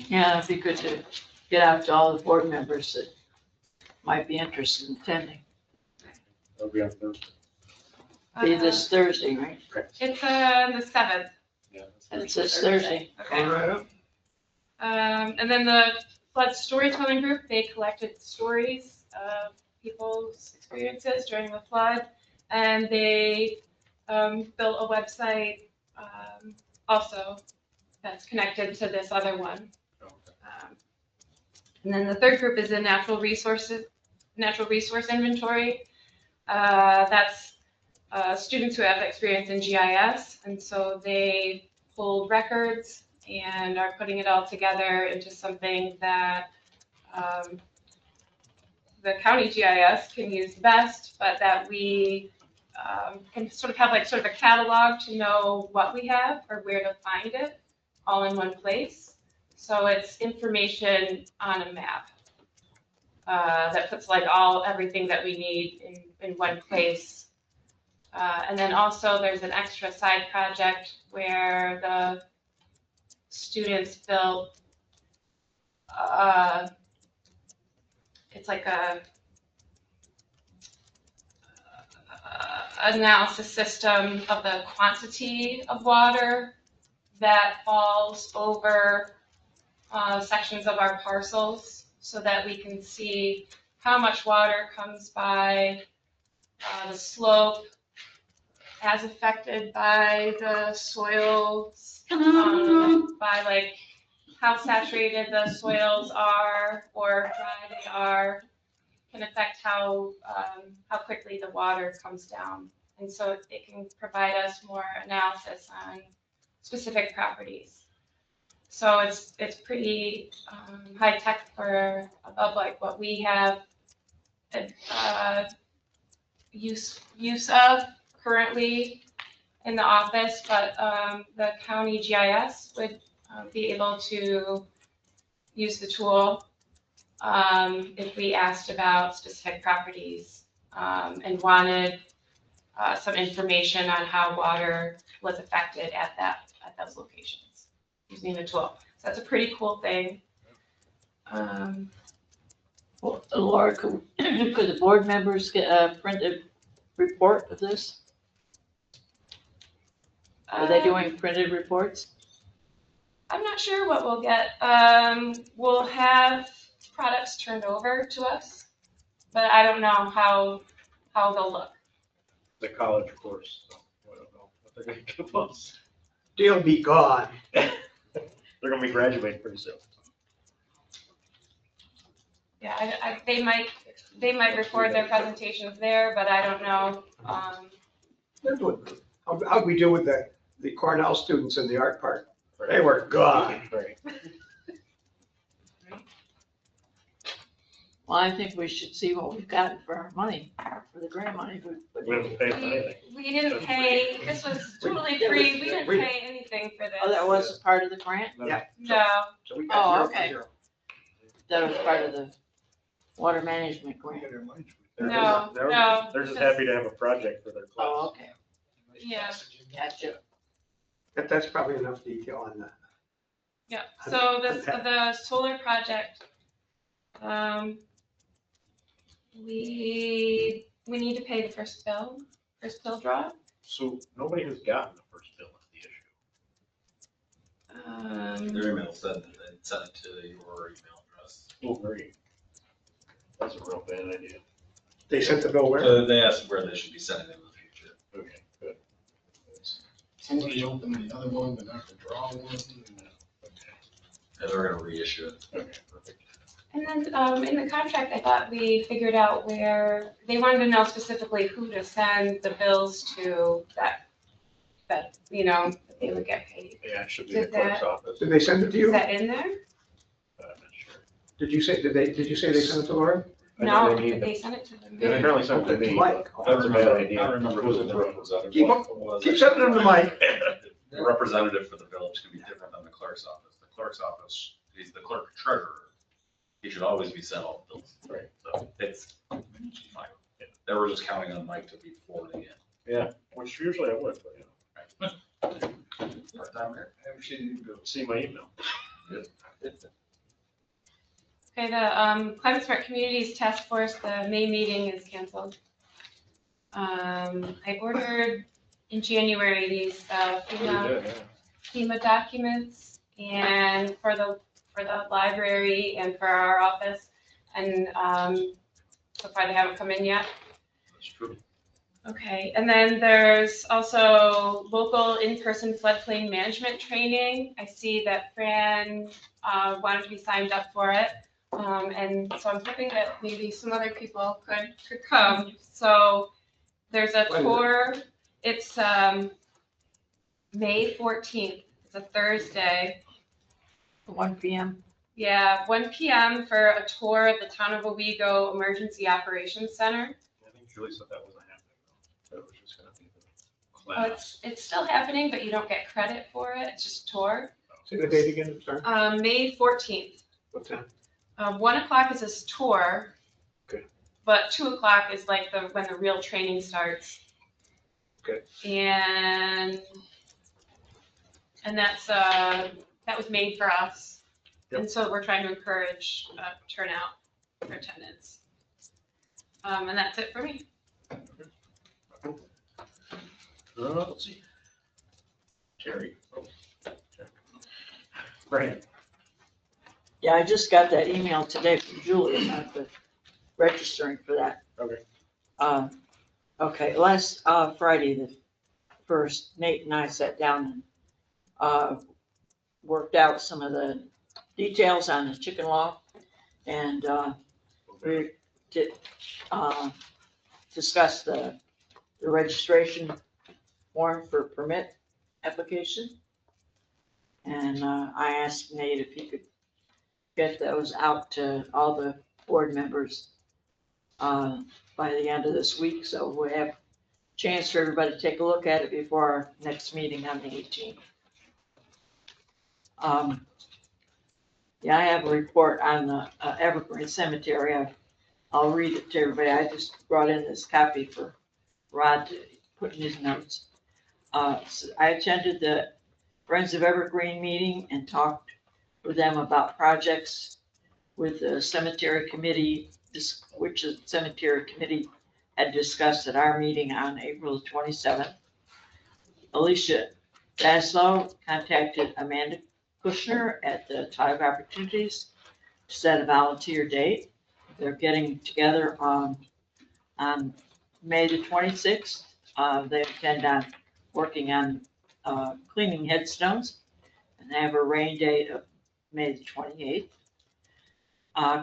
Yeah, it'd be good to get out to all the board members that might be interested in attending. That'll be on Thursday. Be this Thursday, right? It's the 7th. Yeah. It's this Thursday. Okay. All right. And then the flood storytelling group, they collected stories of people's experiences during the flood, and they built a website also that's connected to this other one. And then the third group is a natural resource inventory. That's students who have experience in GIS, and so they pulled records and are putting it all together into something that the county GIS can use best, but that we can sort of have like sort of a catalog to know what we have or where to find it all in one place. So it's information on a map that puts like everything that we need in one place. And then also there's an extra side project where the students built it's like a analysis system of the quantity of water that falls over sections of our parcels, so that we can see how much water comes by the slope as affected by the soils, by like how saturated the soils are or dry they are, can affect how quickly the water comes down. And so it can provide us more analysis on specific properties. So it's pretty high tech for above like what we have use of currently in the office, but the county GIS would be able to use the tool if we asked about specific properties and wanted some information on how water was affected at those locations using the tool. So that's a pretty cool thing. Well, Laura, could the board members get a printed report of this? Are they doing printed reports? I'm not sure what we'll get. We'll have products turned over to us, but I don't know how they'll look. The college course, so I don't know what they're gonna give us. They'll be gone. They're gonna be graduating pretty soon. Yeah, they might record their presentations there, but I don't know. They're doing good. How'd we do with the Cornell students in the art part? They were gone. Right. Well, I think we should see what we've gotten for our money, for the grant money. We haven't paid for anything. We didn't pay, this was totally free, we didn't pay anything for this. Oh, that was a part of the grant? Yeah. No, So we got Oh, 0 for okay. 0. That was part of the water management grant. No, They're no, They're just because- happy to have a project for their class. Oh, okay. yeah, Gotcha. That's probably enough detail on that. yeah. So the solar project, we need to pay the first bill draw. So nobody has gotten the first bill is the issue. Their email said that they sent it to your email address. Oh, great. That's a real bad idea. They sent the bill where? So they asked where they should be sending it in the future. Okay, good. Somebody opened the other one, but not the draw one. And they're gonna reissue it. Okay, perfect. And then in the contract, I thought we figured out where they wanted to know specifically who to send the bills to that that they would get paid. Yeah, it should be the Did clerk's that- office. Did they send it to Is you? that in there? I'm not sure. Did you say they sent it to Laura? I know No, they need they sent it to them. They apparently sent it to me. Mike. That's a bad idea. I remember who the representative Keep was. Keep sending them to Mike. The representative for the village can be different than the clerk's office. The clerk's office, he's the clerk treasurer. He should always be sent all the bills. Right. So it's fine. They were just counting on Mike to be forwarding it. Yeah, which usually I would, but Part-time there. see my email. Okay, the Climate Smart Communities Task Force, the May meeting is canceled. I ordered in January these FEMA documents and for the library and for our office, and so far they haven't come in yet. That's true. Okay, and then there's also local in-person floodplain management training. I see that Fran wanted to be signed up for it. And so I'm hoping that maybe some other people could come. So there's a tour. It's May 14th. It's a Thursday. 1 p.m. Yeah, 1 p.m. for a tour at the Town of Owego Emergency Operations Center. I think Julie said that wasn't happening though. That was just gonna be the Oh, class. it's still happening, but you don't get credit for it. It's just a tour. Say the date again, sorry. May 14th. What time? 1 o'clock is this tour. Okay. But 2 o'clock is like when the real training starts. Okay. And that's that was made for us. Yep. And so we're trying to encourage turnout for attendance. And that's it for me. Let's see. Terry. Oh, check. Brian. Yeah, I just got that email today from Julie about the registering for that. Okay. Okay, last Friday, the first, Nate and I sat down and worked out some of the details on the chicken law. And we did discuss the registration form for permit application. And I asked Nate if he could get those out to all the board members by the end of this week, so we'll have a chance for everybody to take a look at it before our next meeting on the 18th. Yeah, I have a report on the Evergreen Cemetery. I'll read it to everybody. I just brought in this copy for Rod to put in his notes. So I attended the Friends of Evergreen meeting and talked with them about projects with the cemetery committee, which the cemetery committee had discussed at our meeting on April 27th. Alicia Daslow contacted Amanda Kushner at the Tide of Opportunities to set a volunteer date. They're getting together on May the 26th. They intend on working on cleaning headstones, and they have a rain date of May the 28th.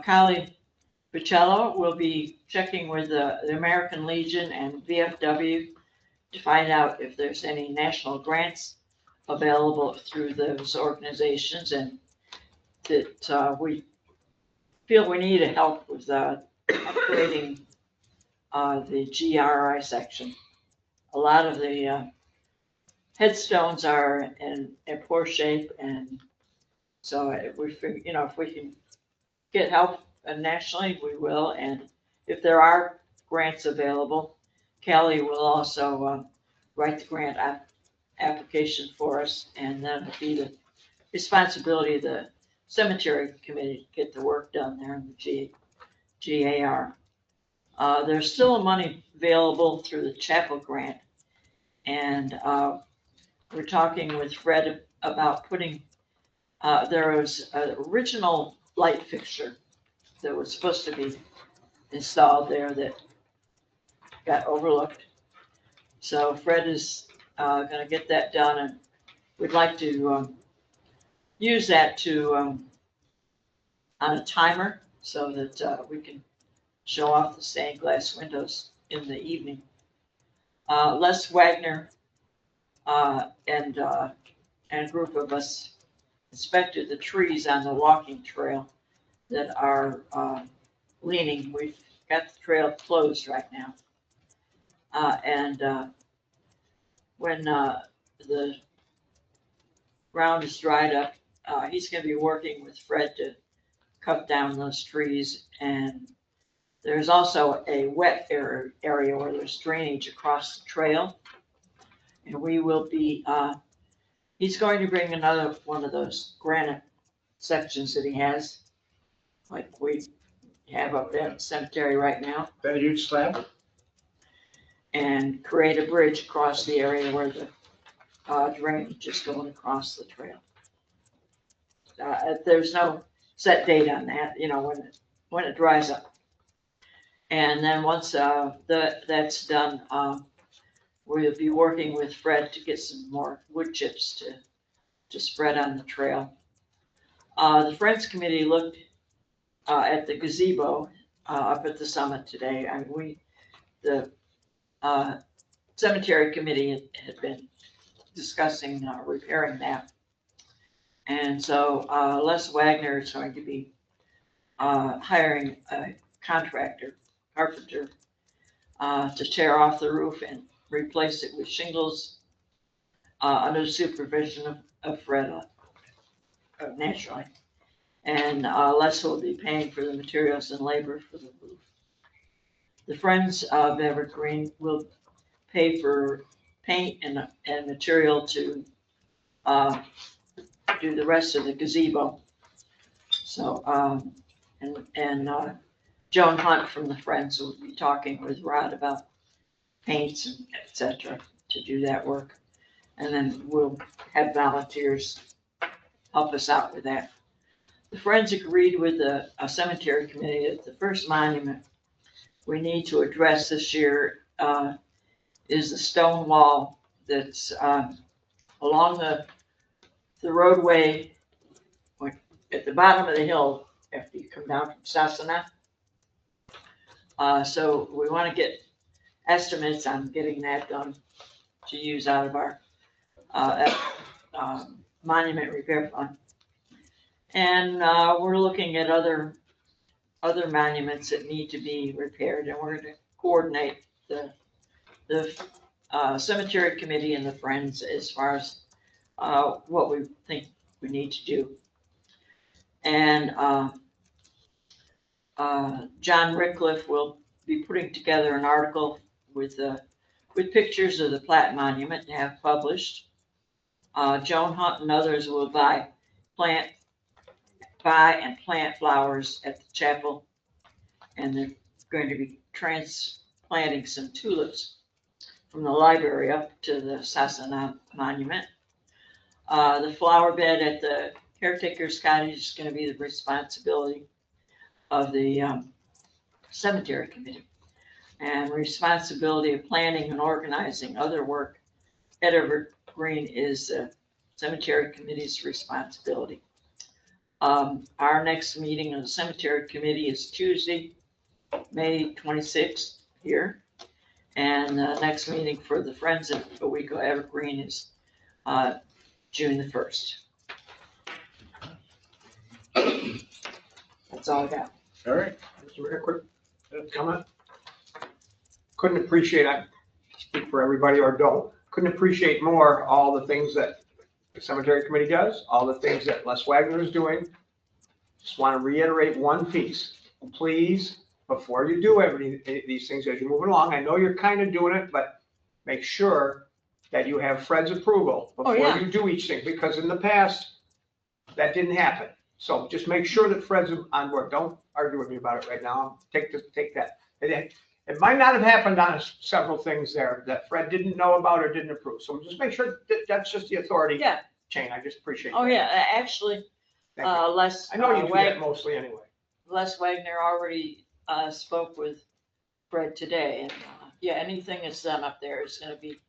Kylie Picello will be checking with the American Legion and VFW to find out if there's any national grants available through those organizations, and that we feel we need help with upgrading the GRI section. A lot of the headstones are in poor shape, and so if we can get help nationally, we will. And if there are grants available, Kelly will also write the grant application for us, and then it'll be the responsibility of the cemetery committee to get the work done there in the GAR. There's still money available through the chapel grant, and we're talking with Fred about putting, there was an original light fixture that was supposed to be installed there that got overlooked. So Fred is gonna get that done, and we'd like to use that to on a timer so that we can show off the stained glass windows in the evening. Les Wagner and a group of us inspected the trees on the walking trail that are leaning. We've got the trail closed right now. And when the ground is dried up, he's going to be working with Fred to cut down those trees. And there's also a wet area where there's drainage across the trail. And we will be, he's going to bring another one of those granite sections that he has, like we have up there at the cemetery right now, That a huge slab? and create a bridge across the area where the drainage is going across the trail. There's no set date on that, when it dries up. And then once that's done, we'll be working with Fred to get some more wood chips to spread on the trail. The Friends Committee looked at the gazebo up at the summit today. I mean, the cemetery committee had been discussing repairing that. And so Les Wagner is going to be hiring a carpenter, to tear off the roof and replace it with shingles under the supervision of Fred, naturally. And Les will be paying for the materials and labor for the roof. The Friends of Evergreen will pay for paint and material to do the rest of the gazebo. So, and Joan Hunt from the Friends will be talking with Rod about paints and et cetera to do that work. And then we'll have volunteers help us out with that. The Friends agreed with the cemetery committee that the first monument we need to address this year is the stone wall that's along the roadway at the bottom of the hill after you come down from Sasana. So we want to get estimates on getting that done to use out of our monument repair fund. And, we're looking at other monuments that need to be repaired, and we're gonna coordinate the cemetery committee and the Friends as far as, what we think we need to do. And, John Rickliff will be putting together an article with pictures of the Platt Monument to have published. Joan Hunt and others will buy and plant flowers at the chapel. And they're going to be transplanting some tulips from the library up to the Sasana Monument. The flower bed at the caretaker's cottage is going to be the responsibility of the cemetery committee. And responsibility of planning and organizing other work at Evergreen is the cemetery committee's responsibility. Our next meeting of the cemetery committee is Tuesday, May 26th here. And the next meeting for the Friends of Owego Evergreen is June the 1st. That's all I got. All right. Just a very quick comment. Couldn't appreciate, I speak for everybody or don't, couldn't appreciate more all the things that the cemetery committee does, all the things that Les Wagner is doing. Just want to reiterate one piece. Please, before you do these things as you're moving along, I know you're kind of doing it, but make sure that you have Fred's approval before you do each thing, because in the past, that didn't happen. So just make sure that Fred's on board. Don't argue with me about it right now. Take that. It might not have happened on several things there that Fred didn't know about or didn't approve. So just make sure that's just the authority chain. I just appreciate Oh, that. yeah, actually, Les. I know you do that mostly anyway. Les Wagner already spoke with Fred today, and anything that's done up there is going to be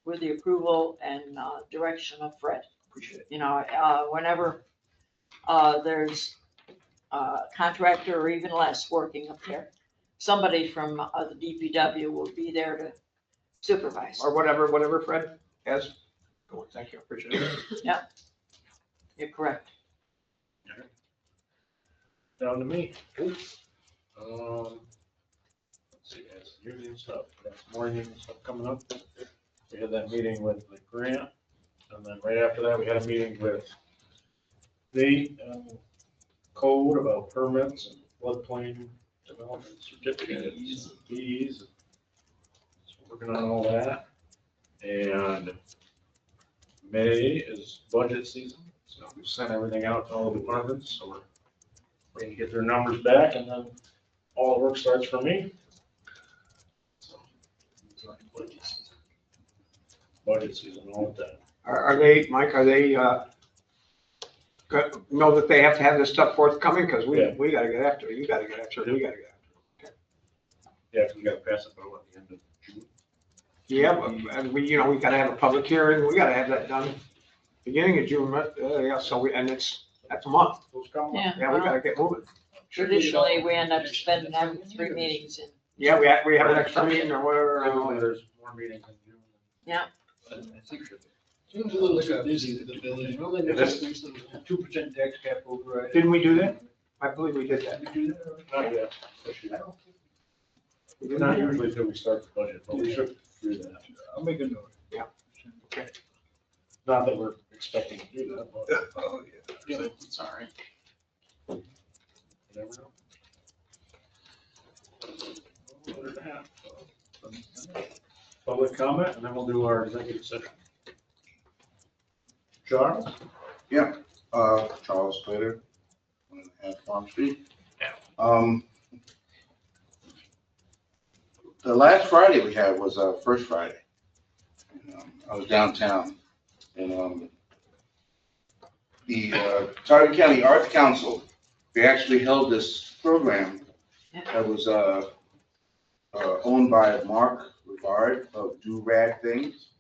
with the approval and direction of Fred. Appreciate it. You know, whenever there's a contractor or even less working up there, somebody from the DPW will be there to supervise. Or whatever Fred has. Go on, thank you, appreciate it. Yeah, you're correct. Down to me. Let's see, guys, union stuff, got some more union stuff coming up. We had that meeting with the grant, and then right after that, we had a meeting with the code about permits and floodplain development certificates, fees. Working on all that. And May is budget season, so we sent everything out to all the departments, so we're waiting to get their numbers back, and then all the work starts for me. So, it's like budget season all the time. Are they, Mike, know that they have to have this stuff forthcoming? Because we gotta get after it, you gotta get after it, we gotta get after it. Yeah, we gotta pass it though at the end of June. Yeah, and we gotta have a public hearing, we gotta have that done beginning of June, so that's a month. Yeah, Yeah, we gotta get moving. traditionally, we end up spending every 3 meetings in. Yeah, we have an extra meeting or whatever. Typically, there's more meetings in June. Yeah. Seems a little bit busy with the village. Well, then there's 2% tax cap override. Didn't we do that? I believe we did that. Not yet. Not usually until we start the budget, but we should do that. I'll make a note. Yeah. Okay. Not that we're expecting to do that, but. Oh, yeah. Sorry. You never know. Other than that, public comment, and then we'll do our executive session. Charles? Yeah, Charles Slater, 1.5 Farm Street. The last Friday we had was First Friday. I was downtown, and the Tarleton County Arts Council, they actually held this program that was owned by Mark Rivard of Do Rad Things.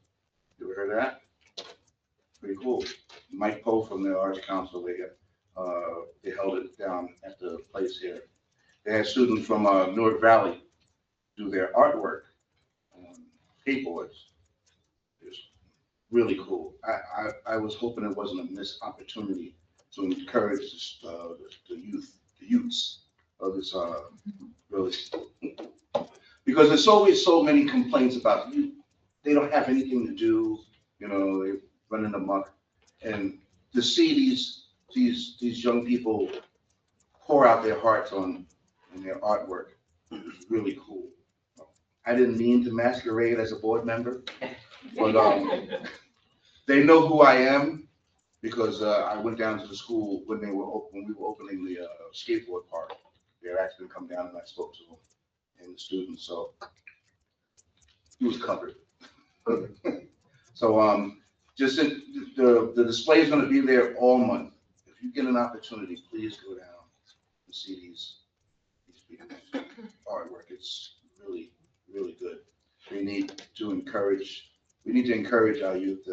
You ever heard of that? Pretty cool. Mike Poe from the Arts Council, they held it down at the place here. They had students from Newark Valley do their artwork on skateboards. Just really cool. I was hoping it wasn't a missed opportunity to encourage the youths of this, really. Because there's always so many complaints about youth. They don't have anything to do, you know, they running amok. And to see these young people pour out their hearts on their artwork is really cool. I didn't mean to masquerade as a board member, but they know who I am because I went down to the school when we were opening the skateboard park. They were actually come down and I spoke to them and the students, so he was covered. So just the display is going to be there all month. If you get an opportunity, please go down and see these people's artwork. It's really, really good. We need to encourage our youth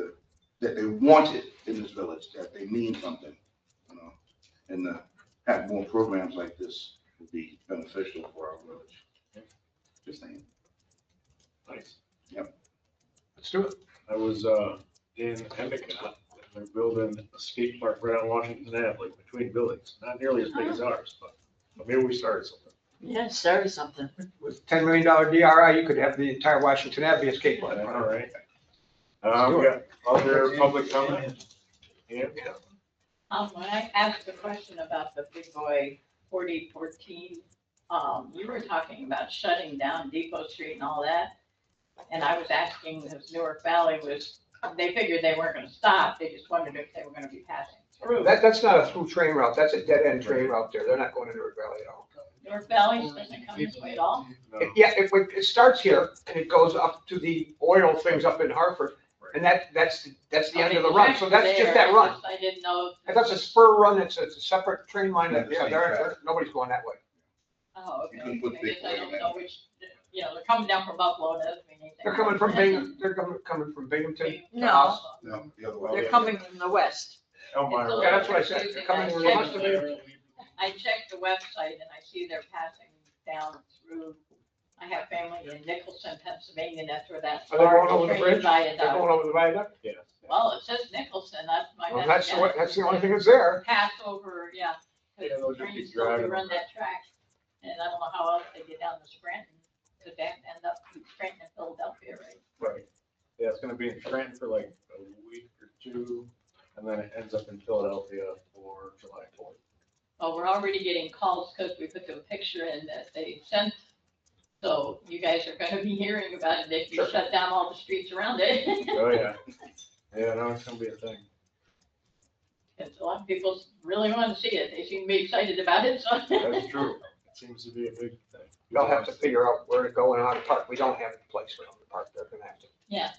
that they want it in this village, that they mean something, you know, and have more programs like this would be beneficial for our village. Just saying. Nice. Yep. Let's do it. I was in Endicott, and they're building a skate park right on Washington Ave, like between buildings. Not nearly as big as ours, but maybe we started something. Yeah, started something. With $10 million DRI, you could have the entire Washington Ave be a skate park. All right. Let's do We got other public comment? Yeah. When I asked the question about the Big Boy 4014, you were talking about shutting down Depot Street and all that. And I was asking, because Newark Valley they figured they weren't gonna stop, they just wondered if they were gonna be passing through. That's not a through train route, that's a dead end train route there, they're not going to Newark Valley at all. Newark Valley doesn't come this way at all? No. Yeah, it starts here and it goes up to the oil things up in Hartford, and that's the end of the run, so that's just that run. I didn't know. If that's a spur run, it's a separate train line, that, Yeah, nobody's going that way. Oh, okay. You can put I guess I Big don't Boy know which, they're coming down from Buffalo, that doesn't mean anything. They're coming from Bingham, coming from Binghamton to No. us. No, the other way. They're coming from the west. Elmira. Yeah, that's what I said, they're coming from the west of there. I checked the website and I see they're passing down through, I have family in Nicholson, Pennsylvania, and that's where that Are they going large over the train bridge? They're viaduct. going over the viaduct? Yes. Well, it says Nicholson, that's my Well, best guess. that's the only thing that's there. Pass over, yeah. Yeah, they'll just be Trains still driving run over. that track, and I don't know how else they get down to Scranton, because they have to end up Scranton and Philadelphia, right? Right. Yeah, it's gonna be in Scranton for like a week or two, and then it ends up in Philadelphia for July 4th. Oh, we're already getting calls because we put the picture in that they sent. So you guys are gonna be hearing about it if you shut down all the streets around it. Oh, yeah. Yeah, no, it's gonna be a thing. Because a lot of people really want to see it. They seem to be excited about it, so. That's true. It seems to be a big thing. They'll have to figure out where to go and how to park. We don't have a place for them to park, they're gonna have to. Yeah.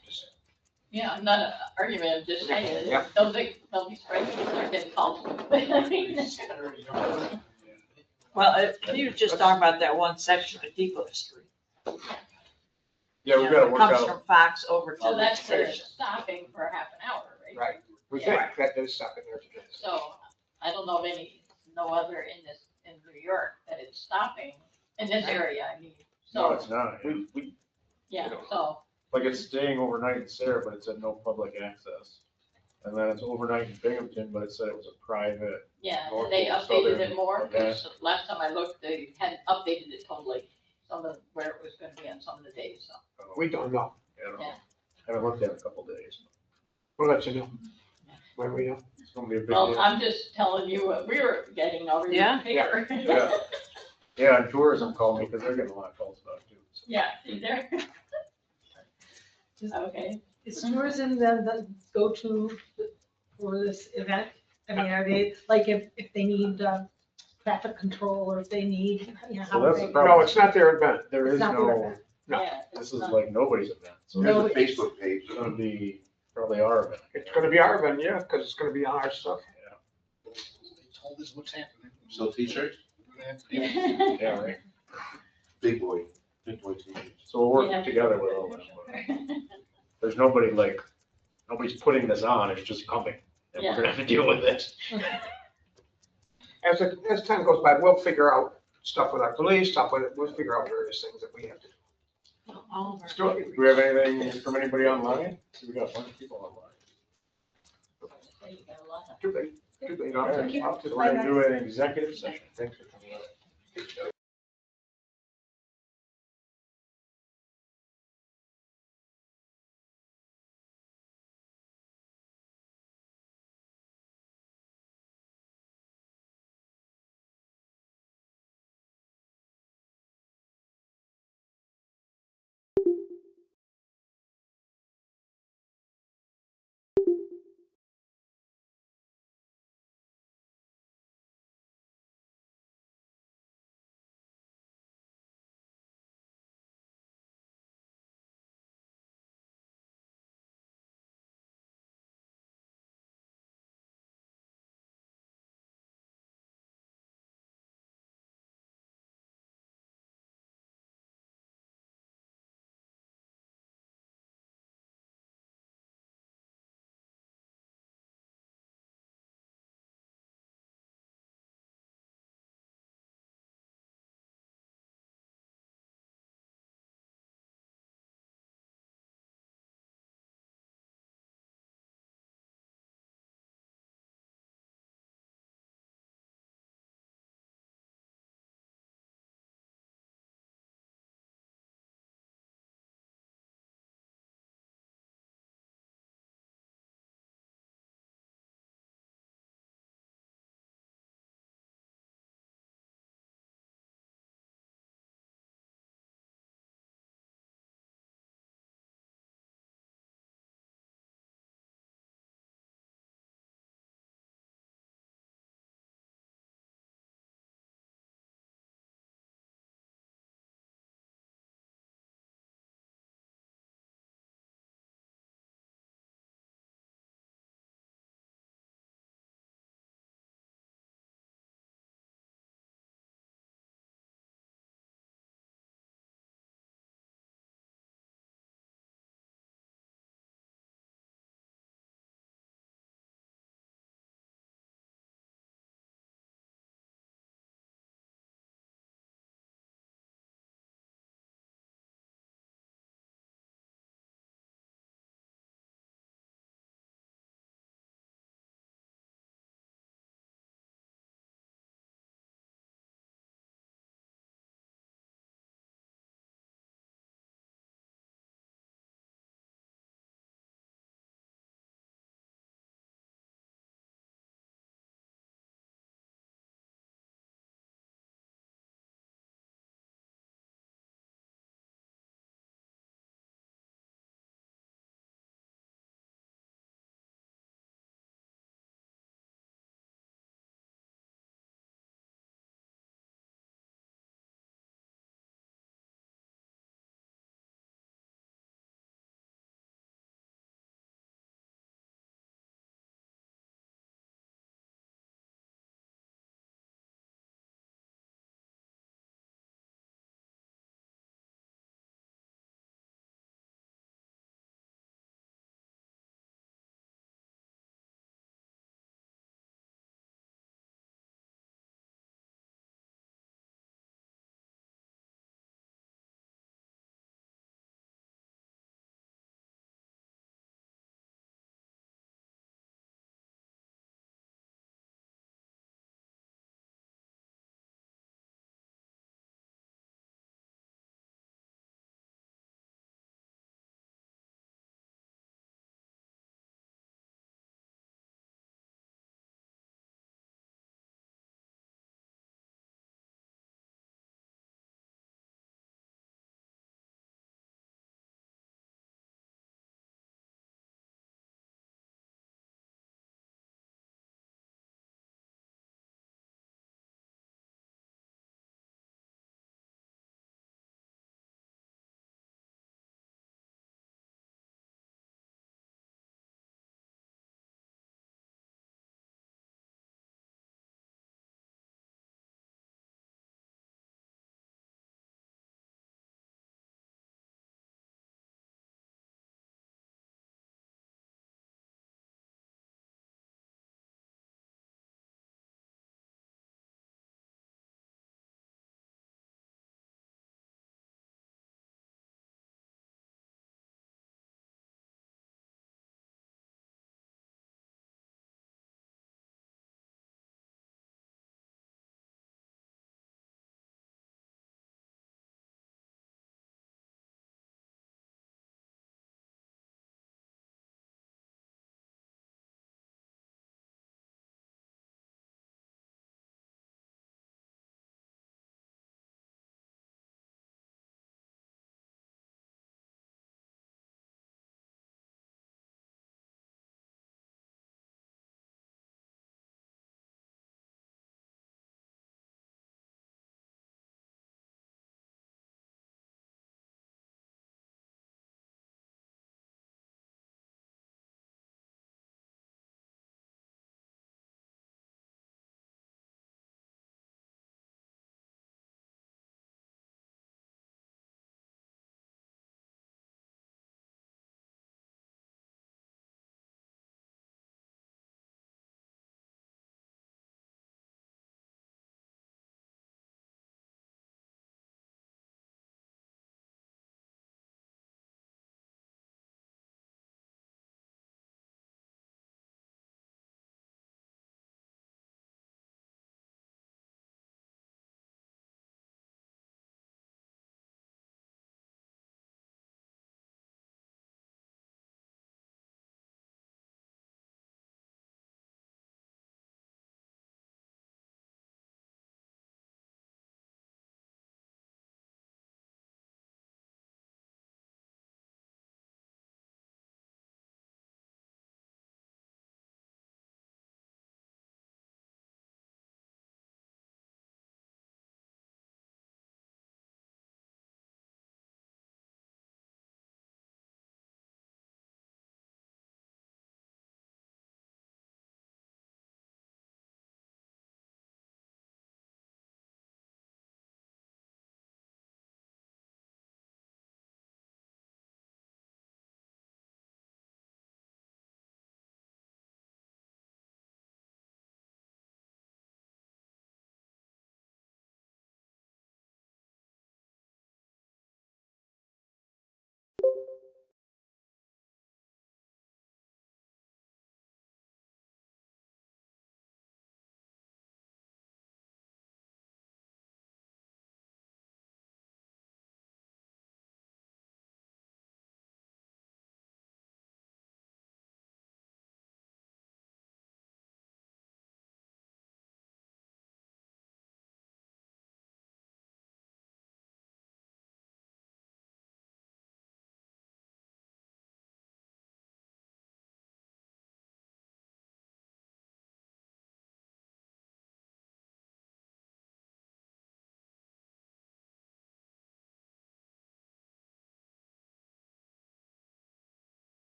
Yeah, I'm not arguing, I'm just saying, Yeah. they'll be surprised when they start getting calls. Well, you were just talking about that one section of Depot Street. Yeah, we've gotta It work comes out. from Fox over to So the that's where station. it's stopping for half an hour, right? Right. We Yeah. think that there's something there today. So I don't know of no other in New York that it's stopping in this area, I mean, No, so, it's not. Yeah. yeah, so, Like it's staying overnight in Sarah, but it said no public access. And then it's overnight in Binghamton, but it said it was a private. yeah, North and they or updated southern, it more, okay. because last time I looked, they hadn't updated it totally. Some of where it was gonna be on some of the days, so, We don't know. I don't know. Yeah. Haven't looked at it in a couple days. We'll let you know when we know. It's gonna be a big well, deal. I'm just telling you what we were getting over Yeah. the paper. Yeah. Yeah, and tourism called me because they're getting a lot of calls about it too. So. Yeah, see there? Okay. Is tourism then the go-to for this event? I mean, are they, like, if they need traffic control, or if they need, you know, how Well, that's they? the problem. No, it's not their event. There It's is not their no, event. No. Yeah, this it's is not- like nobody's event. So There's a Nobody. Facebook page. it's gonna be probably our event. It's gonna be our event, yeah, because it's gonna be on our stuff. They told us what's happening. So t-shirts, Yeah, right. big boy t-shirts. So we're working Yeah. together with all them. But there's nobody's putting this on. It's just coming. And we're gonna have to deal with it. As time goes by, we'll figure out stuff with our police, we'll figure out various things that we have to do. All of Let's do our- it. Do we have anything from anybody online? We got a bunch of people online. you got a lot of. Too big, too big. All right, so we're gonna do an executive session. Thanks for coming out.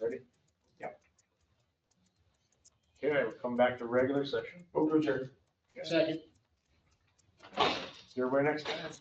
Ready? Yep. Okay, we'll come back to regular session. Move to adjourn. Second. See everybody next time.